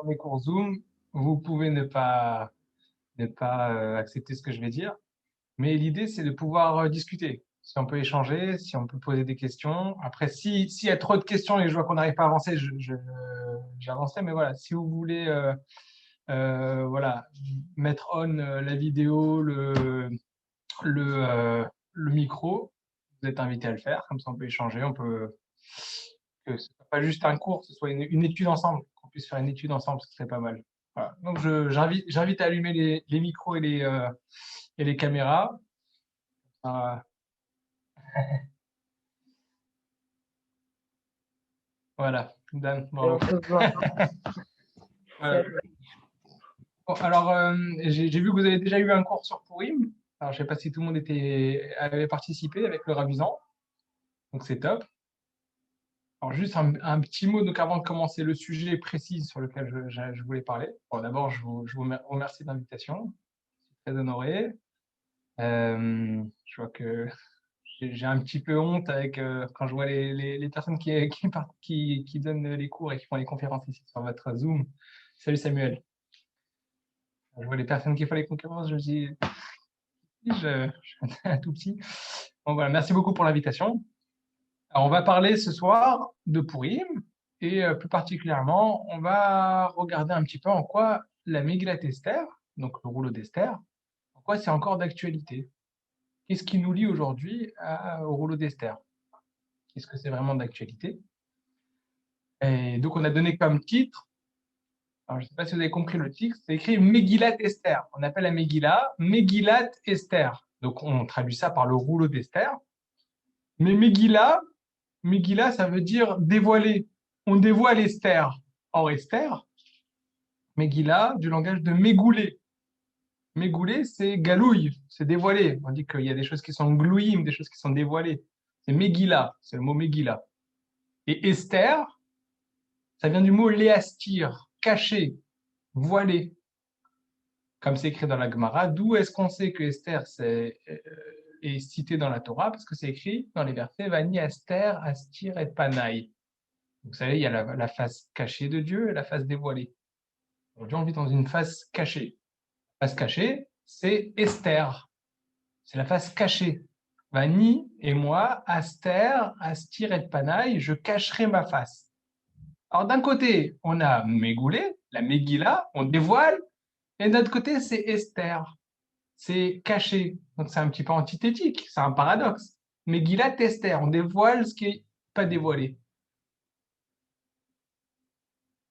sur mes cours Zoom, vous pouvez ne pas accepter ce que je vais dire, mais l'idée, c'est de pouvoir discuter. Si on peut échanger, si on peut poser des questions. Après, s'il y a trop de questions et je vois qu'on n'arrive pas à avancer, j'avancerai. Mais voilà, si vous voulez voilà, mettre on la vidéo, le, euh, le micro, vous êtes invité à le faire. Comme ça, on peut échanger. On peut que ce soit pas juste un cours, que ce soit une étude ensemble, qu'on puisse faire une étude ensemble, ce serait pas mal. Voilà. Donc, j'invite à allumer les micros et les caméras. Euh, voilà, Dan, Et on bravo. se voit. Voilà. Salut. Bon, alors, j'ai vu que vous avez déjà eu un cours sur Purim. Alors, je sais pas si tout le monde avait participé avec le Ravizan, donc c'est top. Alors, juste un petit mot donc avant de commencer le sujet précis sur lequel je voulais parler. Bon, d'abord, je vous remercie de l'invitation. Je suis très honoré. Je vois que j'ai un petit peu honte avec quand je vois les personnes qui donnent les cours et qui font les conférences ici sur votre Zoom. Salut Samuel. Je vois les personnes qui font les conférences, je me dis, je suis un tout petit. Bon, voilà, merci beaucoup pour l'invitation. Alors, on va parler ce soir de Purim et plus particulièrement, on va regarder un petit peu en quoi la Megillat Esther, donc le rouleau d'Esther, en quoi c'est encore d'actualité. Qu'est-ce qui nous lie aujourd'hui au rouleau d'Esther? Est-ce que c'est vraiment d'actualité? Et donc, on a donné comme titre, alors je ne sais pas si vous avez compris le titre, c'est écrit Megillat Esther. On appelle la Megillah Megillat Esther. Donc, on traduit ça par le rouleau d'Esther. Mais Megillah, ça veut dire dévoiler. On dévoile Esther. Or, Esther, Megillah, du langage de mégoulé. Mégoulé, c'est galouille, c'est dévoilé. On dit qu'il y a des choses qui sont glouïm, des choses qui sont dévoilées. C'est Megillah, c'est le mot Megillah. Et Esther, ça vient du mot léastir, caché, voilé, comme c'est écrit dans la Gemara. D'où est-ce qu'on sait que Esther est cité dans la Torah? Parce que c'est écrit dans les versets Vani Esther, Astir et Panaï. Vous savez, il y a la face cachée de Dieu et la face dévoilée. Aujourd'hui, on vit dans une face cachée. La face cachée, c'est Esther. C'est la face cachée. Vani et moi, Aster, Astir et Panaï, je cacherai ma face. Alors d'un côté, on a Mégoulé, la Megillah, on dévoile, et de l'autre côté, c'est Esther. C'est caché. Donc c'est un petit peu antithétique, c'est un paradoxe. Megillah, Esther, on dévoile ce qui n'est pas dévoilé.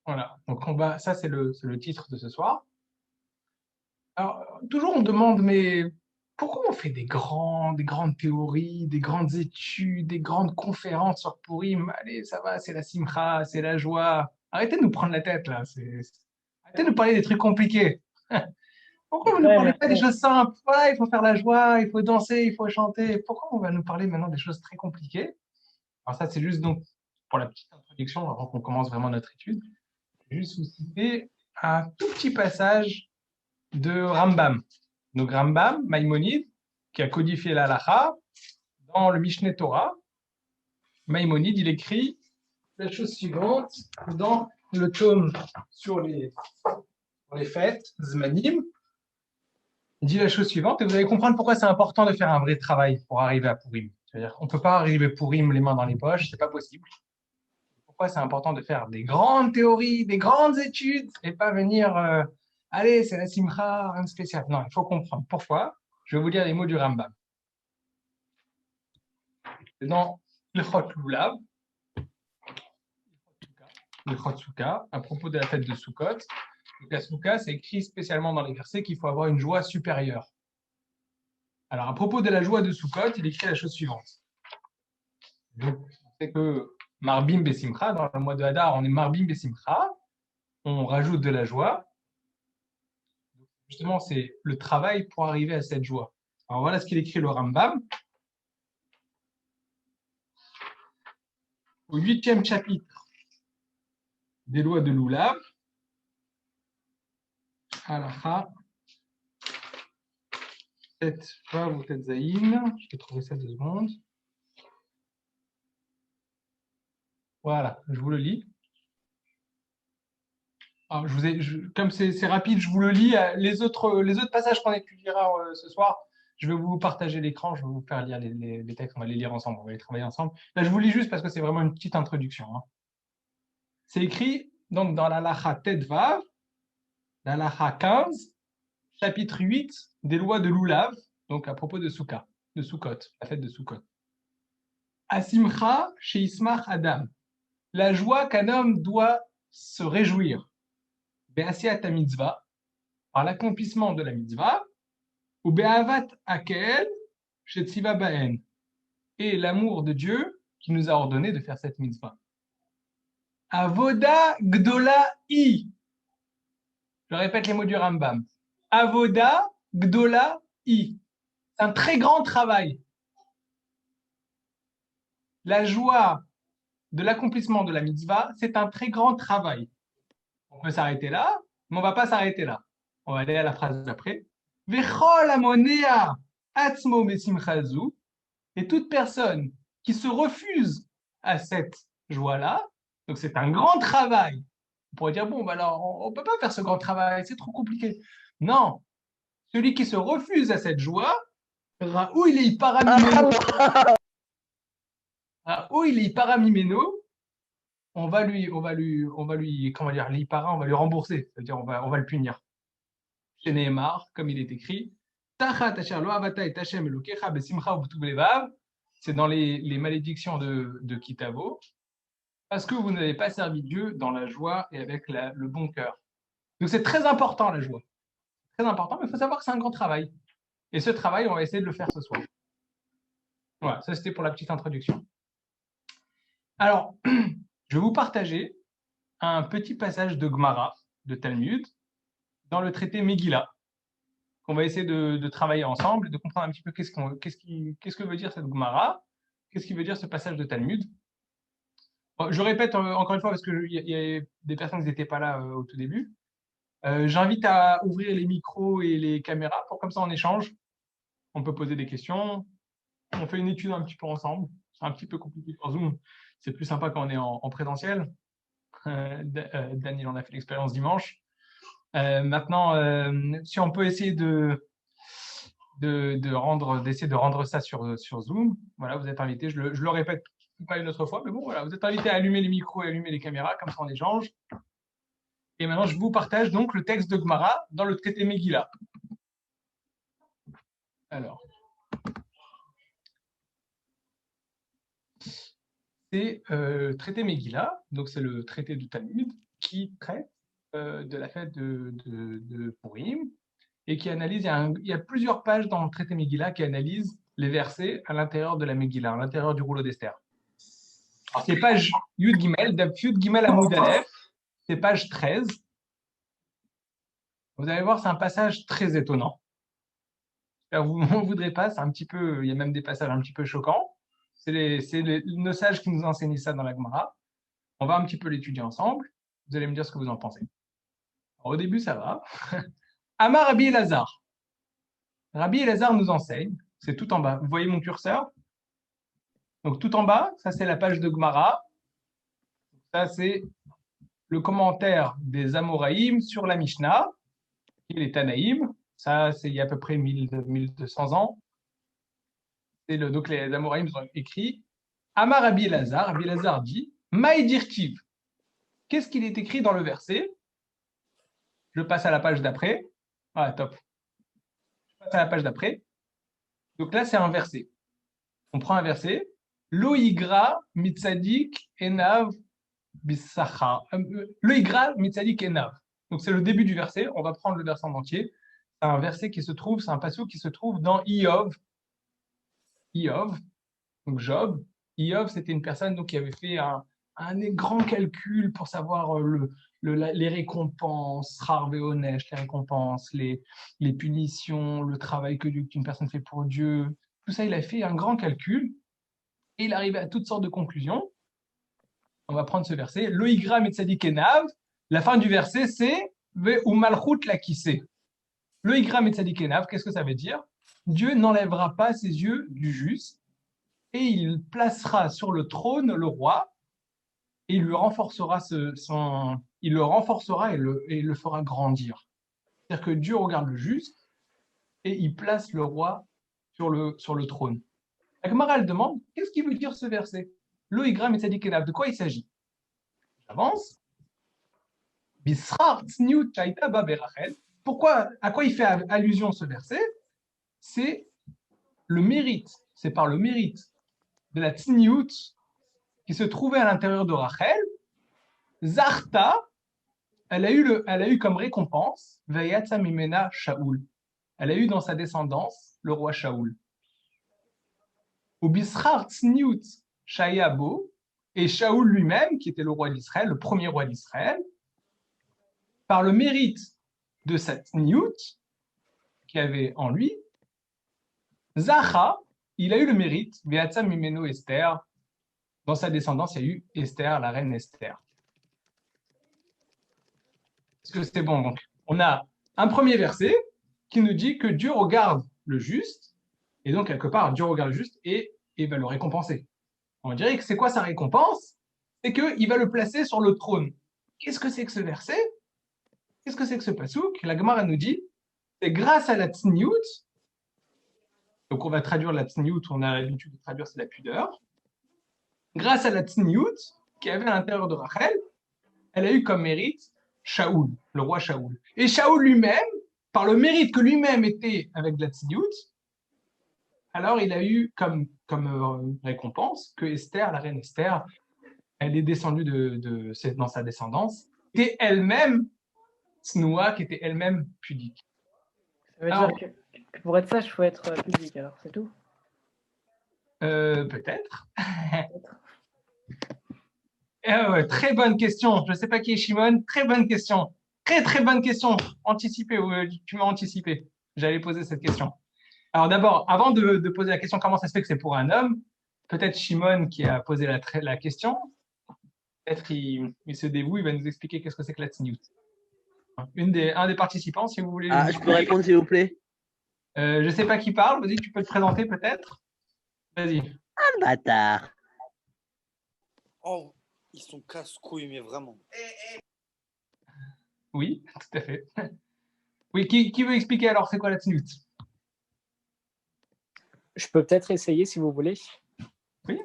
Voilà. Donc ça c'est le titre de ce soir. Alors, toujours on demande, mais pourquoi on fait des grandes théories, des grandes études, des grandes conférences sur Purim? Allez, ça va, c'est la simcha, c'est la joie. Arrêtez de nous prendre la tête, là. Arrêtez de nous parler des trucs compliqués. Pourquoi vous ne nous Ouais, parlez pas des merci. choses simples? Voilà, il faut faire la joie, il faut danser, il faut chanter. Pourquoi on va nous parler maintenant des choses très compliquées? Alors ça, c'est juste donc pour la petite introduction, avant qu'on commence vraiment notre étude. Je vais juste vous citer un tout petit passage de Rambam. Donc Rambam, Maïmonide, qui a codifié la halakha, dans le Mishneh Torah, Maïmonide, il écrit la chose suivante dans le tome sur les fêtes, Zmanim. Il dit la chose suivante, et vous allez comprendre pourquoi c'est important de faire un vrai travail pour arriver à Purim. C'est-à-dire, on ne peut pas arriver Purim les mains dans les poches, c'est pas possible. Pourquoi c'est important de faire des grandes théories, des grandes études, et pas venir, allez, c'est la simcha, rien de spécial. Non, il faut comprendre pourquoi. Je vais vous lire les mots du Rambam. C'est dans le Chot Lulav, le Chot Souka, à propos de la fête de Sukkot. Donc, la Souka, c'est écrit spécialement dans les versets qu'il faut avoir une joie supérieure. Alors, à propos de la joie de Sukkot, il écrit la chose suivante. Donc, c'est que Marbim Besimcha, dans le mois de Hadar, on est Marbim Besimcha, on rajoute de la joie. Justement, c'est le travail pour arriver à cette joie. Alors, voilà ce qu'il écrit le Rambam. Au 8e chapitre des lois de Lulav, Halakha 7 Vav ou Tetzaïn. Je vais trouver ça 2 secondes. Voilà, je vous le lis. Alors, comme c'est rapide, je vous le lis. Les autres passages qu'on étudiera ce soir, je vais vous partager l'écran, je vais vous faire lire les textes, on va les lire ensemble, on va les travailler ensemble. Là, je vous lis juste parce que c'est vraiment une petite introduction, hein. C'est écrit donc dans la Lacha Tedvav, la Lacha 15, chapitre 8 des lois de l'Oulav, donc à propos de Souka, de Sukkot, la fête de Sukkot. Asimcha chez Ismach Adam, la joie qu'un homme doit se réjouir. Be'asiat mitzvah, par l'accomplissement de la mitzvah, ou be'avat akel chez Tziva Ba'en, et l'amour de Dieu qui nous a ordonné de faire cette mitzvah. Avoda gdola i. Je répète les mots du Rambam. Avoda gdola i. C'est un très grand travail. La joie de l'accomplissement de la mitzvah, c'est un très grand travail. On peut s'arrêter là, mais on ne va pas s'arrêter là. On va aller à la phrase d'après. Vechol amonea atzmo mesimchazu. Et toute personne qui se refuse à cette joie-là, donc c'est un grand travail. On pourrait dire, bon, bah alors, on ne peut pas faire ce grand travail, c'est trop compliqué. Non, celui qui se refuse à cette joie, où il est paramimeno, comment dire, l'ipara, on va lui rembourser, c'est-à-dire on va le punir. Chez Nehemar, comme il est écrit, c'est dans les malédictions de Kitavo, parce que vous n'avez pas servi Dieu dans la joie et avec le bon cœur. Donc c'est très important la joie. Très important, mais il faut savoir que c'est un grand travail. Et ce travail, on va essayer de le faire ce soir. Voilà, ça c'était pour la petite introduction. Alors, je vais vous partager un petit passage de Gemara, de Talmud, dans le traité Megillah, qu'on va essayer de travailler ensemble et de comprendre un petit peu qu'est-ce que veut dire cette Gemara, qu'est-ce qui veut dire ce passage de Talmud. Bon, je répète encore une fois parce qu'il y a des personnes qui n'étaient pas là au tout début. J'invite à ouvrir les micros et les caméras pour comme ça on échange. On peut poser des questions. On fait une étude un petit peu ensemble. C'est un petit peu compliqué sur Zoom. C'est plus sympa quand on est en présentiel. Daniel en a fait l'expérience dimanche. Maintenant, si on peut essayer d'essayer de rendre ça sur Zoom, voilà, vous êtes invités. Je le répète pas une autre fois, mais bon, voilà, vous êtes invités à allumer les micros et allumer les caméras, comme ça on échange. Et maintenant, je vous partage donc le texte de Gemara dans le traité Megillah. Alors, c'est traité Megillah, donc c'est le traité du Talmud qui traite de la fête de Purim et qui analyse, il y a plusieurs pages dans le traité Megillah qui analysent les versets à l'intérieur de la Megillah, à l'intérieur du rouleau d'Esther. Alors, c'est page Yud Gimel, Yud Gimel Amoud Aleph, c'est page 13. Vous allez voir, c'est un passage très étonnant. Vous n'en voudrez pas, c'est un petit peu, il y a même des passages un petit peu choquants. C'est nos sages qui nous enseignent ça dans la Gemara. On va un petit peu l'étudier ensemble. Vous allez me dire ce que vous en pensez. Alors, au début, ça va. Amar Rabbi Elazar. Rabbi Elazar nous enseigne, c'est tout en bas. Vous voyez mon curseur? Donc tout en bas, ça c'est la page de Gemara. Ça c'est le commentaire des Amoraïm sur la Mishnah et les Tanaïm. Ça c'est il y a à peu près 1200 ans. Donc les Amoraïm ont écrit Amar Rabbi Elazar. Rabbi Elazar dit Maïdirtiv. Qu'est-ce qu'il est écrit dans le verset? Je passe à la page d'après. Ah, top. Je passe à la page d'après. Donc là, c'est un verset. On prend un verset. Loïgra mitzadik enav bissacha. Loïgra mitzadik enav. Donc c'est le début du verset. On va prendre le verset en entier. C'est un verset qui se trouve, c'est un passage qui se trouve dans Iov. Iov, donc Job. Iov, c'était une personne donc, qui avait fait un grand calcul pour savoir les récompenses, les récompenses, les punitions, le travail qu'une personne fait pour Dieu. Tout ça, il a fait un grand calcul et il arrivait à toutes sortes de conclusions. On va prendre ce verset. Loïgra metzadik enav. La fin du verset, c'est Ve ou malchut la kissé. Loïgra metzadik enav, qu'est-ce que ça veut dire? Dieu n'enlèvera pas ses yeux du juste et il placera sur le trône le roi et il lui renforcera il le renforcera et il le fera grandir. C'est-à-dire que Dieu regarde le juste et il place le roi sur le trône. La Gemara, elle demande, qu'est-ce qui veut dire ce verset? Lo igram et tzadikenab, de quoi il s'agit? J'avance. Bisrar tzniut shaita ba berachel. Pourquoi, à quoi il fait allusion ce verset? C'est le mérite, c'est par le mérite de la tzniut qui se trouvait à l'intérieur de Rachel. Zarta, elle a eu comme récompense Vayatsa mimena Shaoul. Elle a eu dans sa descendance le roi Shaoul. Ou Bishar Tzniut Shayabo, et Shaoul lui-même, qui était le roi d'Israël, le premier roi d'Israël, par le mérite de cette Tzniut qu'il avait en lui, Zacha, il a eu le mérite, Vayatsa mimeno Esther, dans sa descendance, il y a eu Esther, la reine Esther. Est-ce que c'est bon? Donc, on a un premier verset qui nous dit que Dieu regarde le juste, et donc quelque part, Dieu regarde le juste et va le récompenser. On dirait que c'est quoi sa récompense? C'est qu'il va le placer sur le trône. Qu'est-ce que c'est que ce verset? Qu'est-ce que c'est que ce pasouk? La Gemara nous dit, c'est grâce à la tsniout, donc on va traduire la tsniout, on a l'habitude de traduire c'est la pudeur, grâce à la tsniout qui avait à l'intérieur de Rachel, elle a eu comme mérite Shaoul, le roi Shaoul. Et Shaoul lui-même, par le mérite que lui-même était avec la tzniut, alors il a eu comme récompense que Esther, la reine Esther, elle est descendue dans sa descendance, était elle-même tsnoua, qui était elle-même pudique. Ça veut dire que pour être sage, il faut être pudique, alors c'est tout? Peut-être. Ouais, très bonne question. Je ne sais pas qui est Shimon. Très bonne question. Très, très bonne question. Anticipé, tu m'as anticipé. J'allais poser cette question. Alors d'abord, avant de poser la question, comment ça se fait que c'est pour un homme? Peut-être Shimon qui a posé la question. Peut-être qu'il se dévoue, il va nous expliquer qu'est-ce que c'est que la tsniout. Un des participants, si vous voulez. Ah, je peux répondre, s'il vous plaît? Je ne sais pas qui parle. Vas-y, tu peux te présenter peut-être. Vas-y. Ah, le bâtard. Oh, ils sont casse-couilles, mais vraiment. Oui, tout à fait. Oui, qui veut expliquer alors c'est quoi la tsniout? Je peux peut-être essayer si vous voulez. Oui.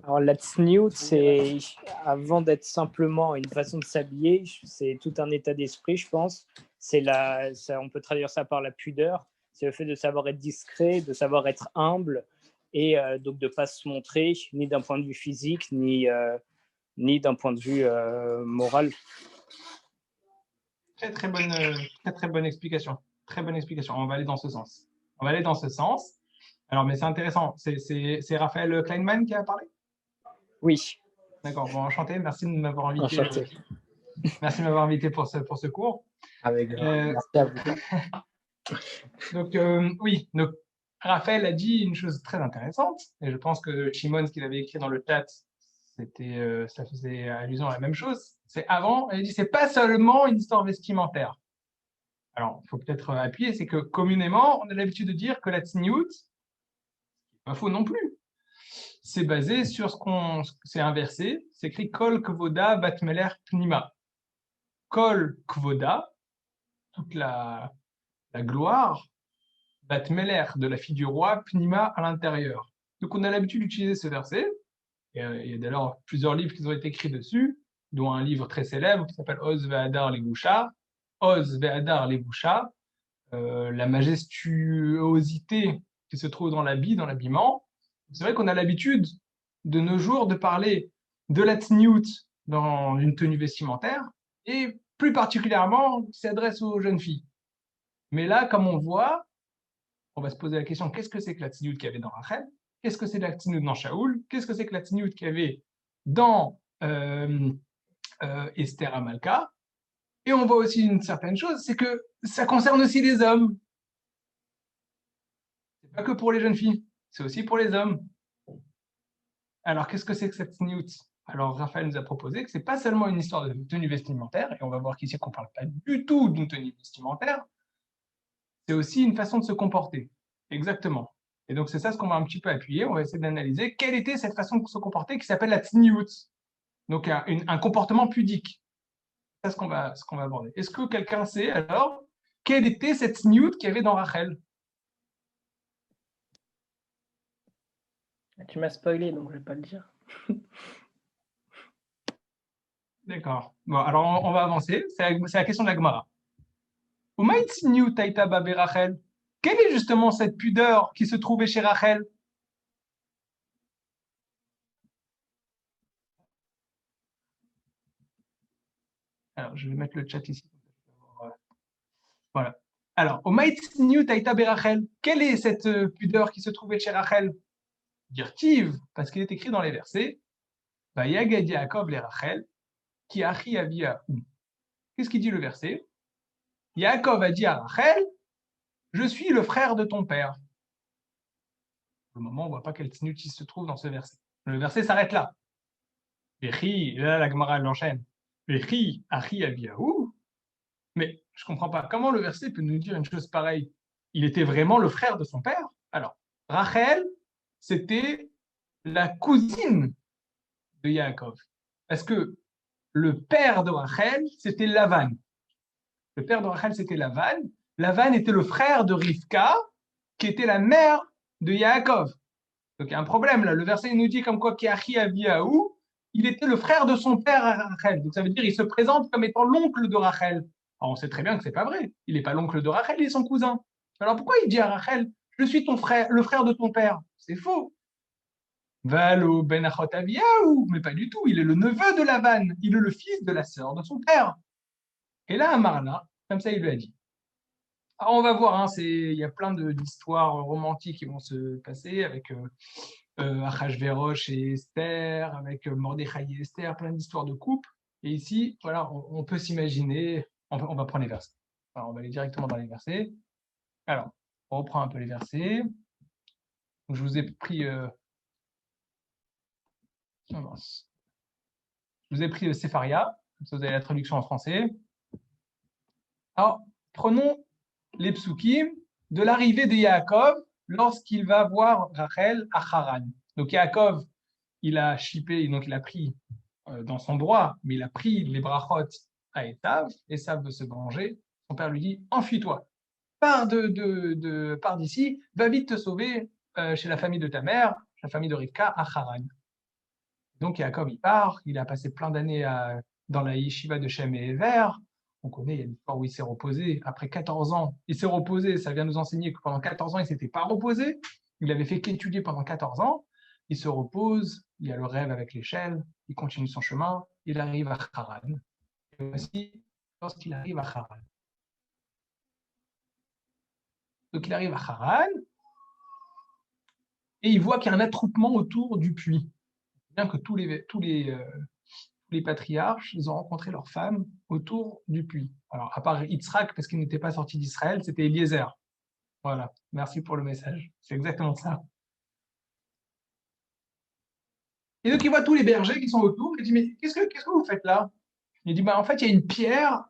Alors la tsniout, c'est avant d'être simplement une façon de s'habiller, c'est tout un état d'esprit, je pense. On peut traduire ça par la pudeur. C'est le fait de savoir être discret, de savoir être humble et donc de ne pas se montrer ni d'un point de vue physique ni d'un point de vue moral. Très bonne explication. Très bonne explication. On va aller dans ce sens. Alors, mais c'est intéressant. C'est Raphaël Kleinman qui a parlé? Oui. D'accord. Bon, enchanté. Merci de m'avoir invité. Enchanté. Merci de m'avoir invité pour ce cours. Avec merci à vous. Donc, oui. Donc, Raphaël a dit une chose très intéressante. Et je pense que Shimon, ce qu'il avait écrit dans le chat, ça faisait allusion à la même chose. C'est avant, elle dit, c'est pas seulement une histoire vestimentaire. Alors, il faut peut-être appuyer, c'est que communément, on a l'habitude de dire que la tsniout, c'est pas faux non plus. C'est basé sur c'est inversé, c'est écrit Kol Kvoda Batmeler Pnima. Kol Kvoda, toute la gloire, Batmeler, de la fille du roi, Pnima à l'intérieur. Donc on a l'habitude d'utiliser ce verset, et il y a d'ailleurs plusieurs livres qui ont été écrits dessus, dont un livre très célèbre qui s'appelle Oz Ve'adar Legusha. Oz Ve'adar Legusha, la majestuosité qui se trouve dans l'habit, dans l'habillement. C'est vrai qu'on a l'habitude de nos jours de parler de la tsniout dans une tenue vestimentaire et plus particulièrement qui s'adresse aux jeunes filles. Mais là, comme on voit, on va se poser la question, qu'est-ce que c'est que la tsniout qu'il y avait dans Rachel? Qu'est-ce que c'est la tsniout dans Shaoul? Qu'est-ce que c'est que la tsniout qu'il y avait dans Esther Amalka? Et on voit aussi une certaine chose, c'est que ça concerne aussi les hommes. C'est pas que pour les jeunes filles, c'est aussi pour les hommes. Alors, qu'est-ce que c'est que cette tsniout? Alors, Raphaël nous a proposé que c'est pas seulement une histoire de tenue vestimentaire, et on va voir qu'ici qu'on parle pas du tout d'une tenue vestimentaire, c'est aussi une façon de se comporter. Exactement. Et donc, c'est ça ce qu'on va un petit peu appuyer. On va essayer d'analyser quelle était cette façon de se comporter qui s'appelle la tsniout. Donc, un comportement pudique. C'est ce qu'on va aborder. Est-ce que quelqu'un sait alors quelle était cette sniout qu'il y avait dans Rachel? Tu m'as spoilé, donc je vais pas le dire. D'accord. Bon, alors on va avancer. C'est la question de la Gemara. Umaït sniout taïta babé Rachel. Quelle est justement cette pudeur qui se trouvait chez Rachel? Alors, je vais mettre le chat ici. Voilà. Alors, Umaït sniout taïta babé Rachel. Quelle est cette pudeur qui se trouvait chez Rachel? Dirtiv, parce qu'il est écrit dans les versets. Vayagad Yaakov le Rachel, qui achi avia. Qu'est-ce qu'il dit le verset? Yaakov a dit à Rachel, je suis le frère de ton père. Pour le moment, on ne voit pas quel tnutis se trouve dans ce verset. Le verset s'arrête là. Et là, la Gemara l'enchaîne. Vechi, achi aviahu. Mais je ne comprends pas. Comment le verset peut nous dire une chose pareille? Il était vraiment le frère de son père? Alors, Rachel, c'était la cousine de Yaakov. Parce que le père de Rachel, c'était Lavan. Le père de Rachel, c'était Lavan. Lavan était le frère de Rivka, qui était la mère de Yaakov. Donc il y a un problème là. Le verset nous dit comme quoi qu'Achi Abiaou, il était le frère de son père à Rachel. Donc ça veut dire qu'il se présente comme étant l'oncle de Rachel. Alors on sait très bien que c'est pas vrai. Il n'est pas l'oncle de Rachel, il est son cousin. Alors pourquoi il dit à Rachel, je suis ton frère, le frère de ton père? C'est faux. Valo ben Achot Abiaou, mais pas du tout. Il est le neveu de Lavan. Il est le fils de la sœur de son père. Et là, Amarna, comme ça, il lui a dit. Alors, on va voir, hein, il y a plein d'histoires romantiques qui vont se passer avec Achashverosh et Esther, avec Mordechai et Esther, plein d'histoires de couple. Et ici, voilà, on peut s'imaginer, on va prendre les versets. Alors, on va aller directement dans les versets. Alors, on reprend un peu les versets. Donc, je vous ai pris. Je vous ai pris le Sepharia, comme ça vous avez la traduction en français. Alors, prenons les psukim de l'arrivée de Yaakov lorsqu'il va voir Rachel à Haran. Donc Yaakov, il a shippé, donc il a pris dans son droit, mais il a pris les brachot à Esav. Esav veut se venger. Son père lui dit, enfuis-toi, pars pars d'ici, va vite te sauver chez la famille de ta mère, la famille de Rivka à Haran. Donc Yaakov, il part, il a passé plein d'années dans la yeshiva de Shem et Ever. On connaît, il y a une histoire où il s'est reposé. Après 14 ans, il s'est reposé. Ça vient nous enseigner que pendant 14 ans, il ne s'était pas reposé. Il avait fait qu'étudier pendant 14 ans. Il se repose, il y a le rêve avec l'échelle, il continue son chemin, il arrive à Haran. Et voici lorsqu'il arrive à Haran. Donc il arrive à Haran et il voit qu'il y a un attroupement autour du puits. Bien que tous les patriarches, ils ont rencontré leurs femmes autour du puits. Alors, à part Yitzhak, parce qu'il n'était pas sorti d'Israël, c'était Eliezer. Voilà, merci pour le message. C'est exactement ça. Et donc, il voit tous les bergers qui sont autour. Il dit, mais qu'est-ce que vous faites là? Il dit, bah, en fait, il y a une pierre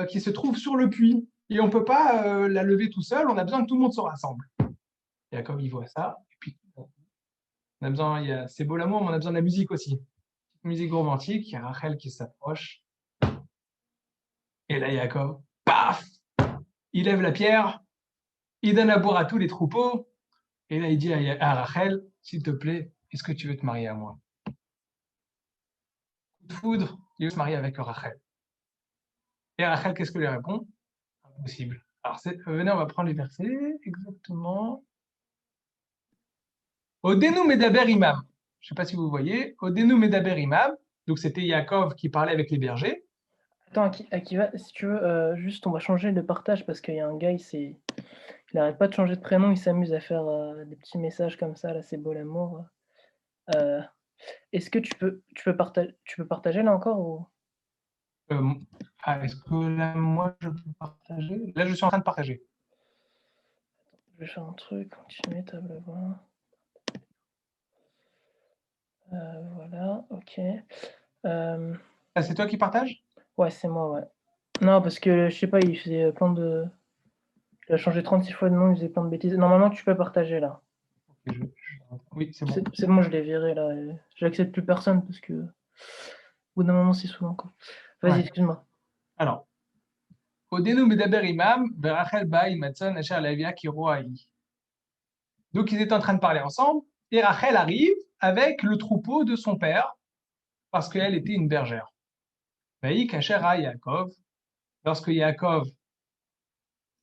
qui se trouve sur le puits. Et on ne peut pas la lever tout seul. On a besoin que tout le monde se rassemble. Et Jacob, il voit ça. Et puis, on a besoin, c'est beau l'amour, mais on a besoin de la musique aussi. Musique romantique, il y a Rachel qui s'approche. Et là, Jacob, paf! Il lève la pierre, il donne à boire à tous les troupeaux. Et là, il dit à Rachel, s'il te plaît, est-ce que tu veux te marier à moi? Coup de foudre, il veut se marier avec Rachel. Et Rachel, qu'est-ce que lui répond? Impossible. Alors, venez, on va prendre les versets, exactement. Odenu Medaber Imam. Je ne sais pas si vous voyez. Odenu Medaber Imam. Donc, c'était Yaakov qui parlait avec les bergers. Attends, Akiva, si tu veux, juste on va changer de partage parce qu'il y a un gars, il n'arrête pas de changer de prénom, il s'amuse à faire des petits messages comme ça, là c'est beau l'amour. Est-ce que tu peux partager là encore ou... Est-ce que là, moi, je peux partager? Là, je suis en train de partager. Je vais faire un truc, continuer, table voir. Voilà, ok. C'est toi qui partages? Ouais, c'est moi, ouais. Non, parce que, je sais pas, il faisait plein de... Il a changé 36 fois de nom, il faisait plein de bêtises. Normalement, tu peux partager, là. Oui, c'est bon. C'est bon, je l'ai viré, là. J'accepte plus personne, parce que bout d'un moment, c'est saoulant, quoi. Vas-y, Ouais. excuse-moi. Alors, Odenu medaber imam, verachel ba imatzon asher lavia kiroahi. Donc, ils étaient en train de parler ensemble, et Rachel arrive avec le troupeau de son père, parce qu'elle était une bergère. Vaï kacher à Yaakov, lorsque Yaakov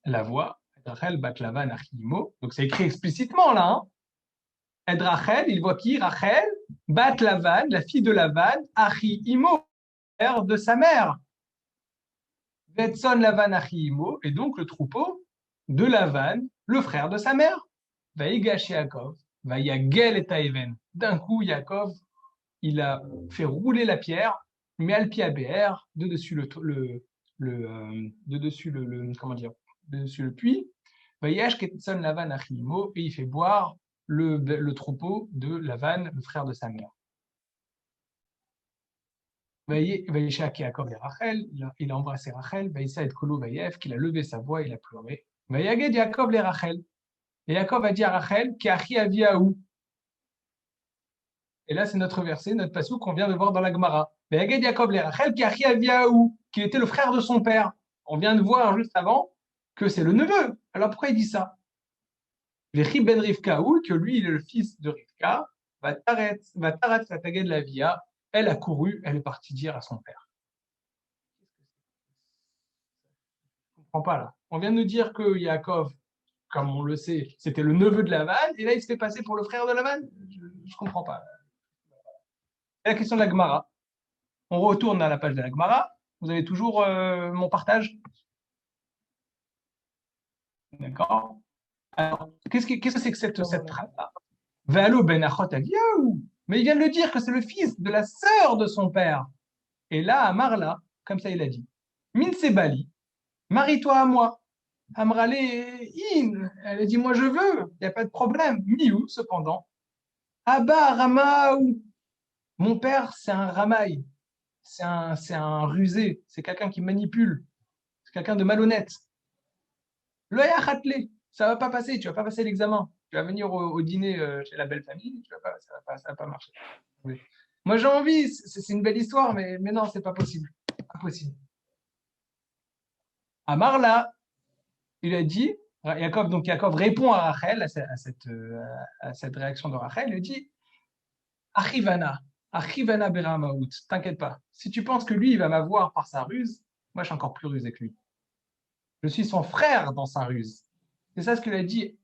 la voit, Rachel bat Lavan achimo, donc c'est écrit explicitement là, hein. Et Rachel, il voit qui? Rachel bat Lavan, la fille de Lavan, achimo, père de sa mère. Vetson Lavan achimo, et donc le troupeau de Lavan, le frère de sa mère. Vaïgash Yaakov, Vaïagel et Taïven. D'un coup, Yaakov, il a fait rouler la pierre, mais al piabéer, de dessus de dessus comment dire, de dessus le puits. Vayash ketson Lavan achimo, et il fait boire le troupeau de Lavan, le frère de sa mère. Vaïshak Yaakov et Rachel, il a embrassé Rachel, Vaïssa et Kolo Vaïev, qu'il a levé sa voix, il a pleuré. Vaïaged Yaakov et Rachel. Et Yaakov a dit à Rachel, qui achi aviaou. Et là, c'est notre verset, notre passage qu'on vient de voir dans la Gemara. Vaïaged Yaakov et Rachel, qui achi aviaou, qui était le frère de son père. On vient de voir juste avant que c'est le neveu. Alors pourquoi il dit ça? Vechi ben Rivkaou, que lui, il est le fils de Rivka, va tarat fataged la via. Elle a couru, elle est partie dire à son père. Je ne comprends pas là. On vient de nous dire que Yaakov, comme on le sait, c'était le neveu de Lavan, et là il se fait passer pour le frère de Lavan. Je ne comprends pas. Et la question de la Gemara. On retourne à la page de la Gemara. Vous avez toujours mon partage? D'accord. Alors, qu'est-ce que c'est que cette phrase-là? Ve'alo ben achot aviaou. Mais il vient de le dire que c'est le fils de la sœur de son père. Et là, Amarla, comme ça il a dit, Min sebali, marie-toi à moi. Amrale in, elle a dit moi je veux, il n'y a pas de problème. Miou, cependant, Abba Ramaou, mon père c'est un ramaï, c'est un rusé, c'est quelqu'un qui manipule, c'est quelqu'un de malhonnête. Le yachatlé, ça va pas passer, tu vas pas passer l'examen, tu vas venir au dîner chez la belle famille, ça va pas marcher. Oui. Moi j'ai envie, c'est une belle histoire, mais non, c'est pas possible. Impossible. Amarla, il a dit, Yaakov répond à Rachel, à cette réaction de Rachel, il dit, Achivana beramaout, t'inquiète pas, si tu penses que lui, il va m'avoir par sa ruse, moi je suis encore plus rusé que lui. Je suis son frère dans sa ruse. C'est ça ce qu'il a dit.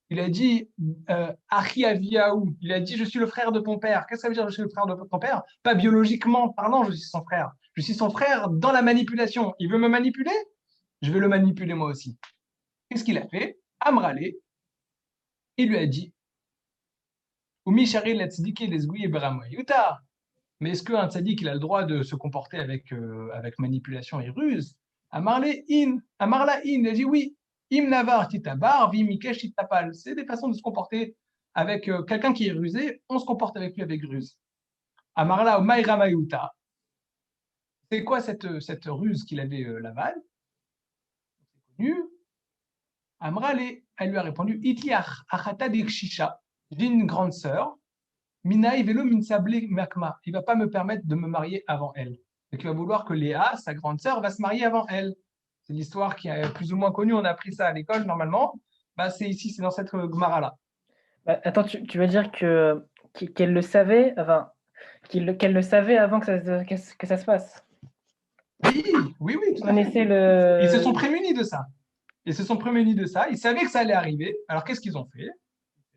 Il a dit, Achi Aviaou, il a dit, je suis le frère de ton père. Qu'est-ce que ça veut dire, je suis le frère de ton père? Pas biologiquement parlant, je suis son frère. Je suis son frère dans la manipulation. Il veut me manipuler? Je vais le manipuler moi aussi. Qu'est-ce qu'il a fait? Amrale, il lui a dit, mais est-ce qu'un tzaddik il a le droit de se comporter avec manipulation et ruse? Amarla in, il a dit oui. Im navar titabar, vi mikesh titapal. C'est des façons de se comporter avec quelqu'un qui est rusé, on se comporte avec lui avec ruse. Amarla o maïra mayuta. C'est quoi cette ruse qu'il avait Laval? C'est connu. Amrale, elle lui a répondu, Itiach achata dikshisha. J'ai une grande sœur. Minaï velo minsable makma. Il ne va pas me permettre de me marier avant elle. Donc il va vouloir que Léa, sa grande sœur, va se marier avant elle. C'est l'histoire qui est plus ou moins connue. On a appris ça à l'école normalement. Bah, c'est ici, c'est dans cette Gemara-là. Bah, attends, tu veux dire qu'elle le savait, enfin, qu'elle le savait avant que ça se passe? Oui, oui, oui, tout à fait. Ils se sont prémunis de ça. Ils se sont prémunis de ça. Ils savaient que ça allait arriver. Alors qu'est-ce qu'ils ont fait?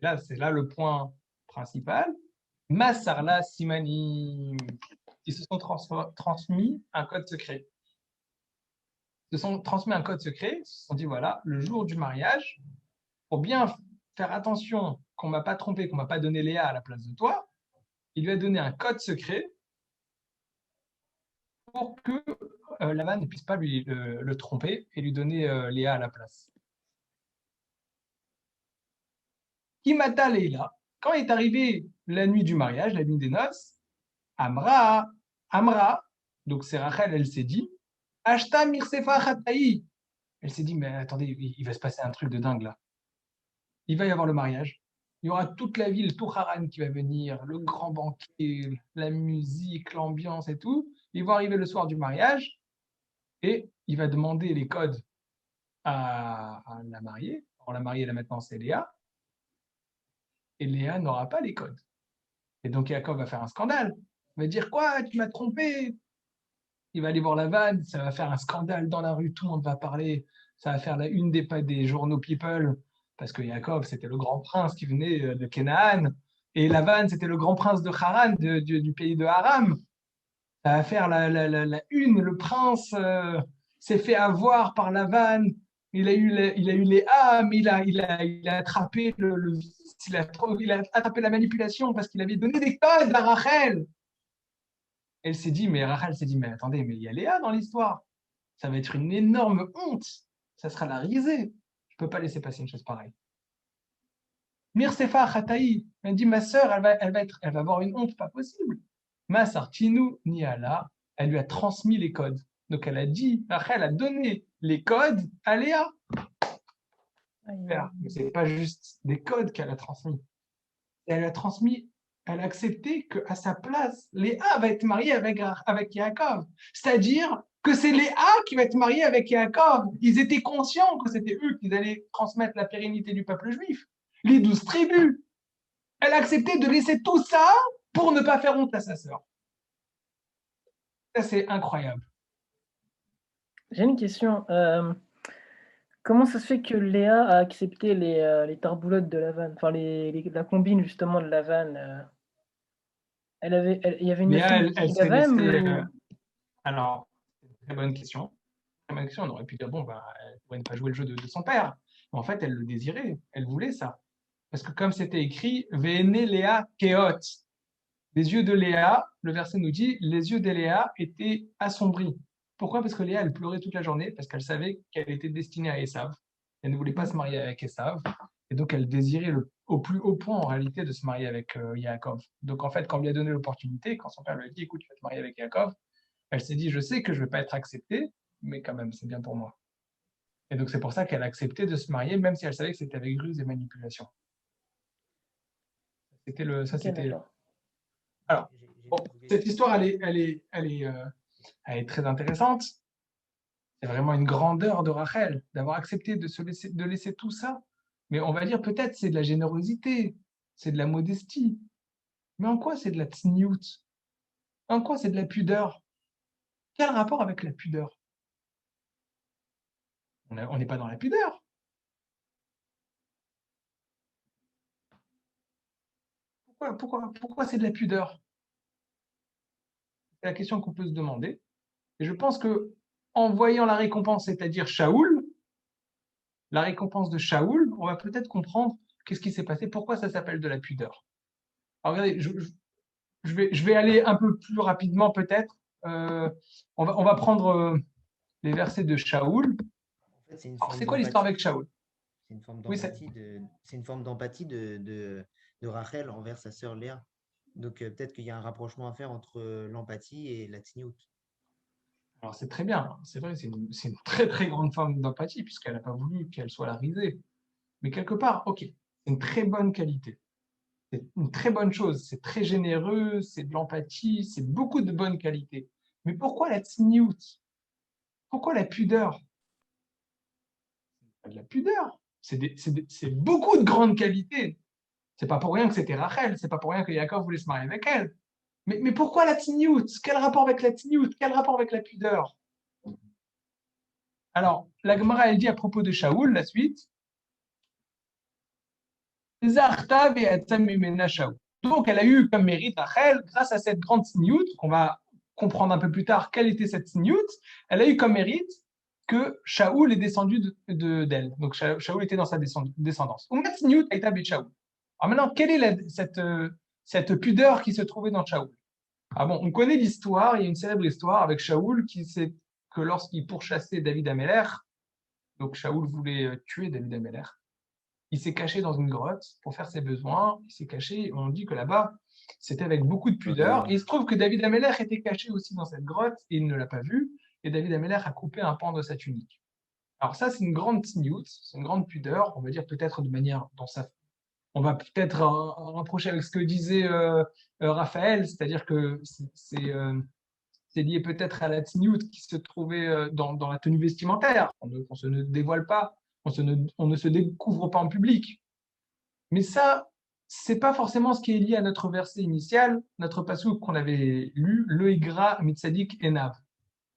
Là, c'est là le point principal. Massarla Simani. Ils se sont transmis un code secret. Ils se sont transmis un code secret. Ils se sont dit voilà, le jour du mariage, pour bien faire attention qu'on ne m'a pas trompé, qu'on ne m'a pas donné Léa à la place de toi, il lui a donné un code secret pour que Lavan ne puisse pas le tromper et lui donner Léa à la place. Kimata Leila, quand est arrivée la nuit du mariage, la nuit des noces, Amra, donc c'est Rachel, elle s'est dit, Ashta Mirsefa Chataï. Elle s'est dit, mais attendez, il va se passer un truc de dingue là. Il va y avoir le mariage. Il y aura toute la ville, tout Haran qui va venir, le grand banquet, la musique, l'ambiance et tout. Ils vont arriver le soir du mariage et il va demander les codes à la mariée. Alors, la mariée, là maintenant, c'est Léa. Et Léa n'aura pas les codes. Et donc, Yaakov va faire un scandale. Il va dire, quoi, tu m'as trompé. Il va aller voir Lavan, ça va faire un scandale dans la rue, tout le monde va parler. Ça va faire la une des journaux People, parce que Yaakov, c'était le grand prince qui venait de Canaan. Et Lavan, c'était le grand prince de Haran, du pays de Haram. Ça va faire la une. Le prince s'est fait avoir par Lavan. Il a eu les âmes, il a attrapé le vice, il a attrapé la manipulation parce qu'il avait donné des codes à Rachel. Elle s'est dit, mais Rachel s'est dit, mais attendez, mais il y a Léa dans l'histoire. Ça va être une énorme honte. Ça sera la risée. Je ne peux pas laisser passer une chose pareille. Mirsefa Khataï, elle dit, ma sœur, elle va avoir une honte pas possible. Ma Sartinu Niala, elle lui a transmis les codes. Donc elle a dit, Rachel a donné les codes à Léa. Mais ce n'est pas juste des codes qu'elle a transmis. Elle a transmis, elle a accepté qu'à sa place, Léa va être mariée avec Yaakov. C'est-à-dire que c'est Léa qui va être mariée avec Yaakov. Ils étaient conscients que c'était eux qui allaient transmettre la pérennité du peuple juif. Les 12 tribus. Elle a accepté de laisser tout ça pour ne pas faire honte à sa sœur. Ça, c'est incroyable. J'ai une question. Comment ça se fait que Léa a accepté les tarboulottes de Lavan, enfin la combine justement de Lavan il y avait une Léa, notion elle de s'est Lavan laissée. Alors, très bonne question. Très bonne question. On aurait pu dire, bon, bah, elle pourrait ne pas jouer le jeu de son père. Mais en fait, elle le désirait. Elle voulait ça. Parce que comme c'était écrit, Vene Léa Keot. Les yeux de Léa, le verset nous dit, les yeux de Léa étaient assombris. Pourquoi? Parce que Léa, elle pleurait toute la journée parce qu'elle savait qu'elle était destinée à Esav. Elle ne voulait pas se marier avec Esav. Et donc, elle désirait au plus haut point, en réalité, de se marier avec Yaakov. Donc, en fait, quand on lui a donné l'opportunité, quand son père lui a dit, écoute, tu vas te marier avec Yaakov, elle s'est dit, je sais que je ne vais pas être acceptée, mais quand même, c'est bien pour moi. Et donc, c'est pour ça qu'elle a accepté de se marier, même si elle savait que c'était avec ruse et manipulation. Ça, c'était. Alors, bon, cette histoire, elle est très intéressante. C'est vraiment une grandeur de Rachel d'avoir accepté de laisser tout ça. Mais on va dire peut-être c'est de la générosité, c'est de la modestie. Mais en quoi c'est de la tsniout? En quoi c'est de la pudeur? Quel rapport avec la pudeur? On n'est pas dans la pudeur. Pourquoi c'est de la pudeur? C'est la question qu'on peut se demander. Et je pense que en voyant la récompense, c'est-à-dire Shaoul, la récompense de Shaoul, on va peut-être comprendre qu'est-ce qui s'est passé, pourquoi ça s'appelle de la pudeur. Alors regardez, je vais aller un peu plus rapidement peut-être. On va prendre les versets de Shaoul. En fait, c'est une Alors forme c'est quoi l'histoire avec d'empathie. Shaoul? C'est une forme Oui, d'empathie c'est une forme d'empathie de Rachel envers sa sœur Léa. Donc peut-être qu'il y a un rapprochement à faire entre l'empathie et la tsniout. alors c'est très bien, c'est vrai, c'est une très très grande forme d'empathie puisqu'elle n'a pas voulu qu'elle soit la risée. Mais quelque part, ok, c'est une très bonne qualité. C'est une très bonne chose, c'est très généreux, c'est de l'empathie, c'est beaucoup de bonnes qualités. Mais pourquoi la tsniout? Pourquoi la pudeur? Pas de la pudeur, c'est beaucoup de grandes qualités. C'est pas pour rien que c'était Rachel, c'est pas pour rien que Yaakov voulait se marier avec elle. Mais pourquoi la tsniout? Quel rapport avec la tsniout? Quel rapport avec la pudeur? Alors, la Gemara, elle dit à propos de Shaoul, la suite, donc, elle a eu comme mérite Rachel, grâce à cette grande tsniout, qu'on va comprendre un peu plus tard quelle était cette tsniout, elle a eu comme mérite que Shaoul est descendu d'elle. Donc, Shaoul était dans sa descendance. Alors maintenant, quelle est cette pudeur qui se trouvait dans Shaoul? Ah bon, on connaît l'histoire, il y a une célèbre histoire avec Shaoul qui sait que lorsqu'il pourchassait David Améler, donc Shaoul voulait tuer David Améler, il s'est caché dans une grotte pour faire ses besoins, il s'est caché, on dit que là-bas, c'était avec beaucoup de pudeur, et il se trouve que David Améler était caché aussi dans cette grotte, et il ne l'a pas vu, et David Améler a coupé un pan de sa tunique. Alors ça, c'est une grande tsniout, c'est une grande pudeur, on va dire peut-être de manière dont ça on va peut-être rapprocher avec ce que disait Raphaël, c'est-à-dire que c'est lié peut-être à la tsniout qui se trouvait dans la tenue vestimentaire. On se ne dévoile pas, on ne se découvre pas en public. Mais ça, c'est pas forcément ce qui est lié à notre verset initial, notre passage qu'on avait lu, le Igra Mitzadik Enav.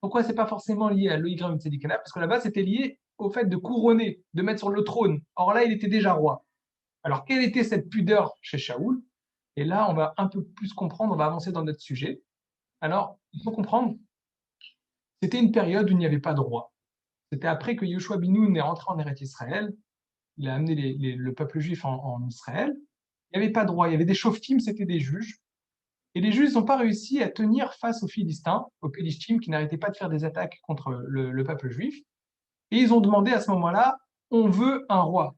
Pourquoi c'est pas forcément lié à le Igra Mitzadik Enav? Parce que là-bas, c'était lié au fait de couronner, de mettre sur le trône. Or là, il était déjà roi. Alors, quelle était cette pudeur chez Shaoul? Et là, on va un peu plus comprendre, on va avancer dans notre sujet. Alors, il faut comprendre, c'était une période où il n'y avait pas de roi. C'était après que Yoshua bin Nun est rentré en Eretz Israël, il a amené le peuple juif en Israël. Il n'y avait pas de roi, il y avait des shoftim, c'était des juges. Et les juges n'ont pas réussi à tenir face aux Philistins, aux Philistines qui n'arrêtaient pas de faire des attaques contre le peuple juif. Et ils ont demandé à ce moment-là, on veut un roi.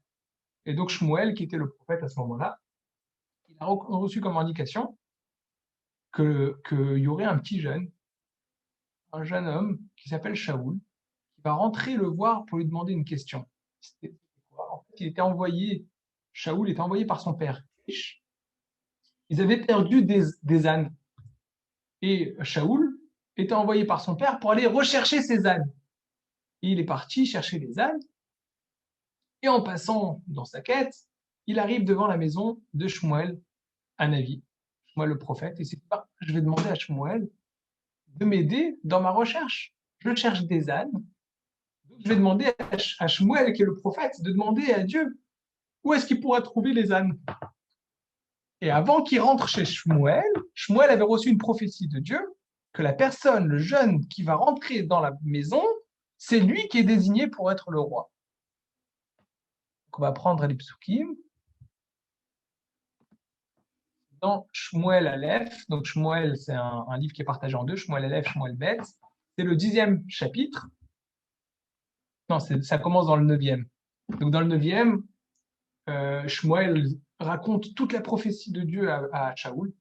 Et donc Shmuel, qui était le prophète à ce moment-là, il a reçu comme indication qu'il y aurait un jeune homme qui s'appelle Shaoul, qui va rentrer le voir pour lui demander une question. En fait, Shaoul était envoyé par son père. Ils avaient perdu des ânes. Et Shaoul était envoyé par son père pour aller rechercher ces ânes. Et il est parti chercher les ânes. Et en passant dans sa quête, il arrive devant la maison de Shmuel, un Navi, Shmuel le prophète. Et c'est pas, je vais demander à Shmuel de m'aider dans ma recherche. Je cherche des ânes. Donc, je vais demander à Shmuel, qui est le prophète, de demander à Dieu où est-ce qu'il pourra trouver les ânes. Et avant qu'il rentre chez Shmuel, Shmuel avait reçu une prophétie de Dieu que la personne, le jeune qui va rentrer dans la maison, c'est lui qui est désigné pour être le roi. Donc, on va prendre les psukim. Dans Shmuel Aleph, donc Shmuel, c'est un livre qui est partagé en deux, Shmuel Aleph, Shmuel Bet, c'est le 10e chapitre. Non, ça commence dans le 9e. Donc dans le 9e, Shmuel raconte toute la prophétie de Dieu à Shaoul.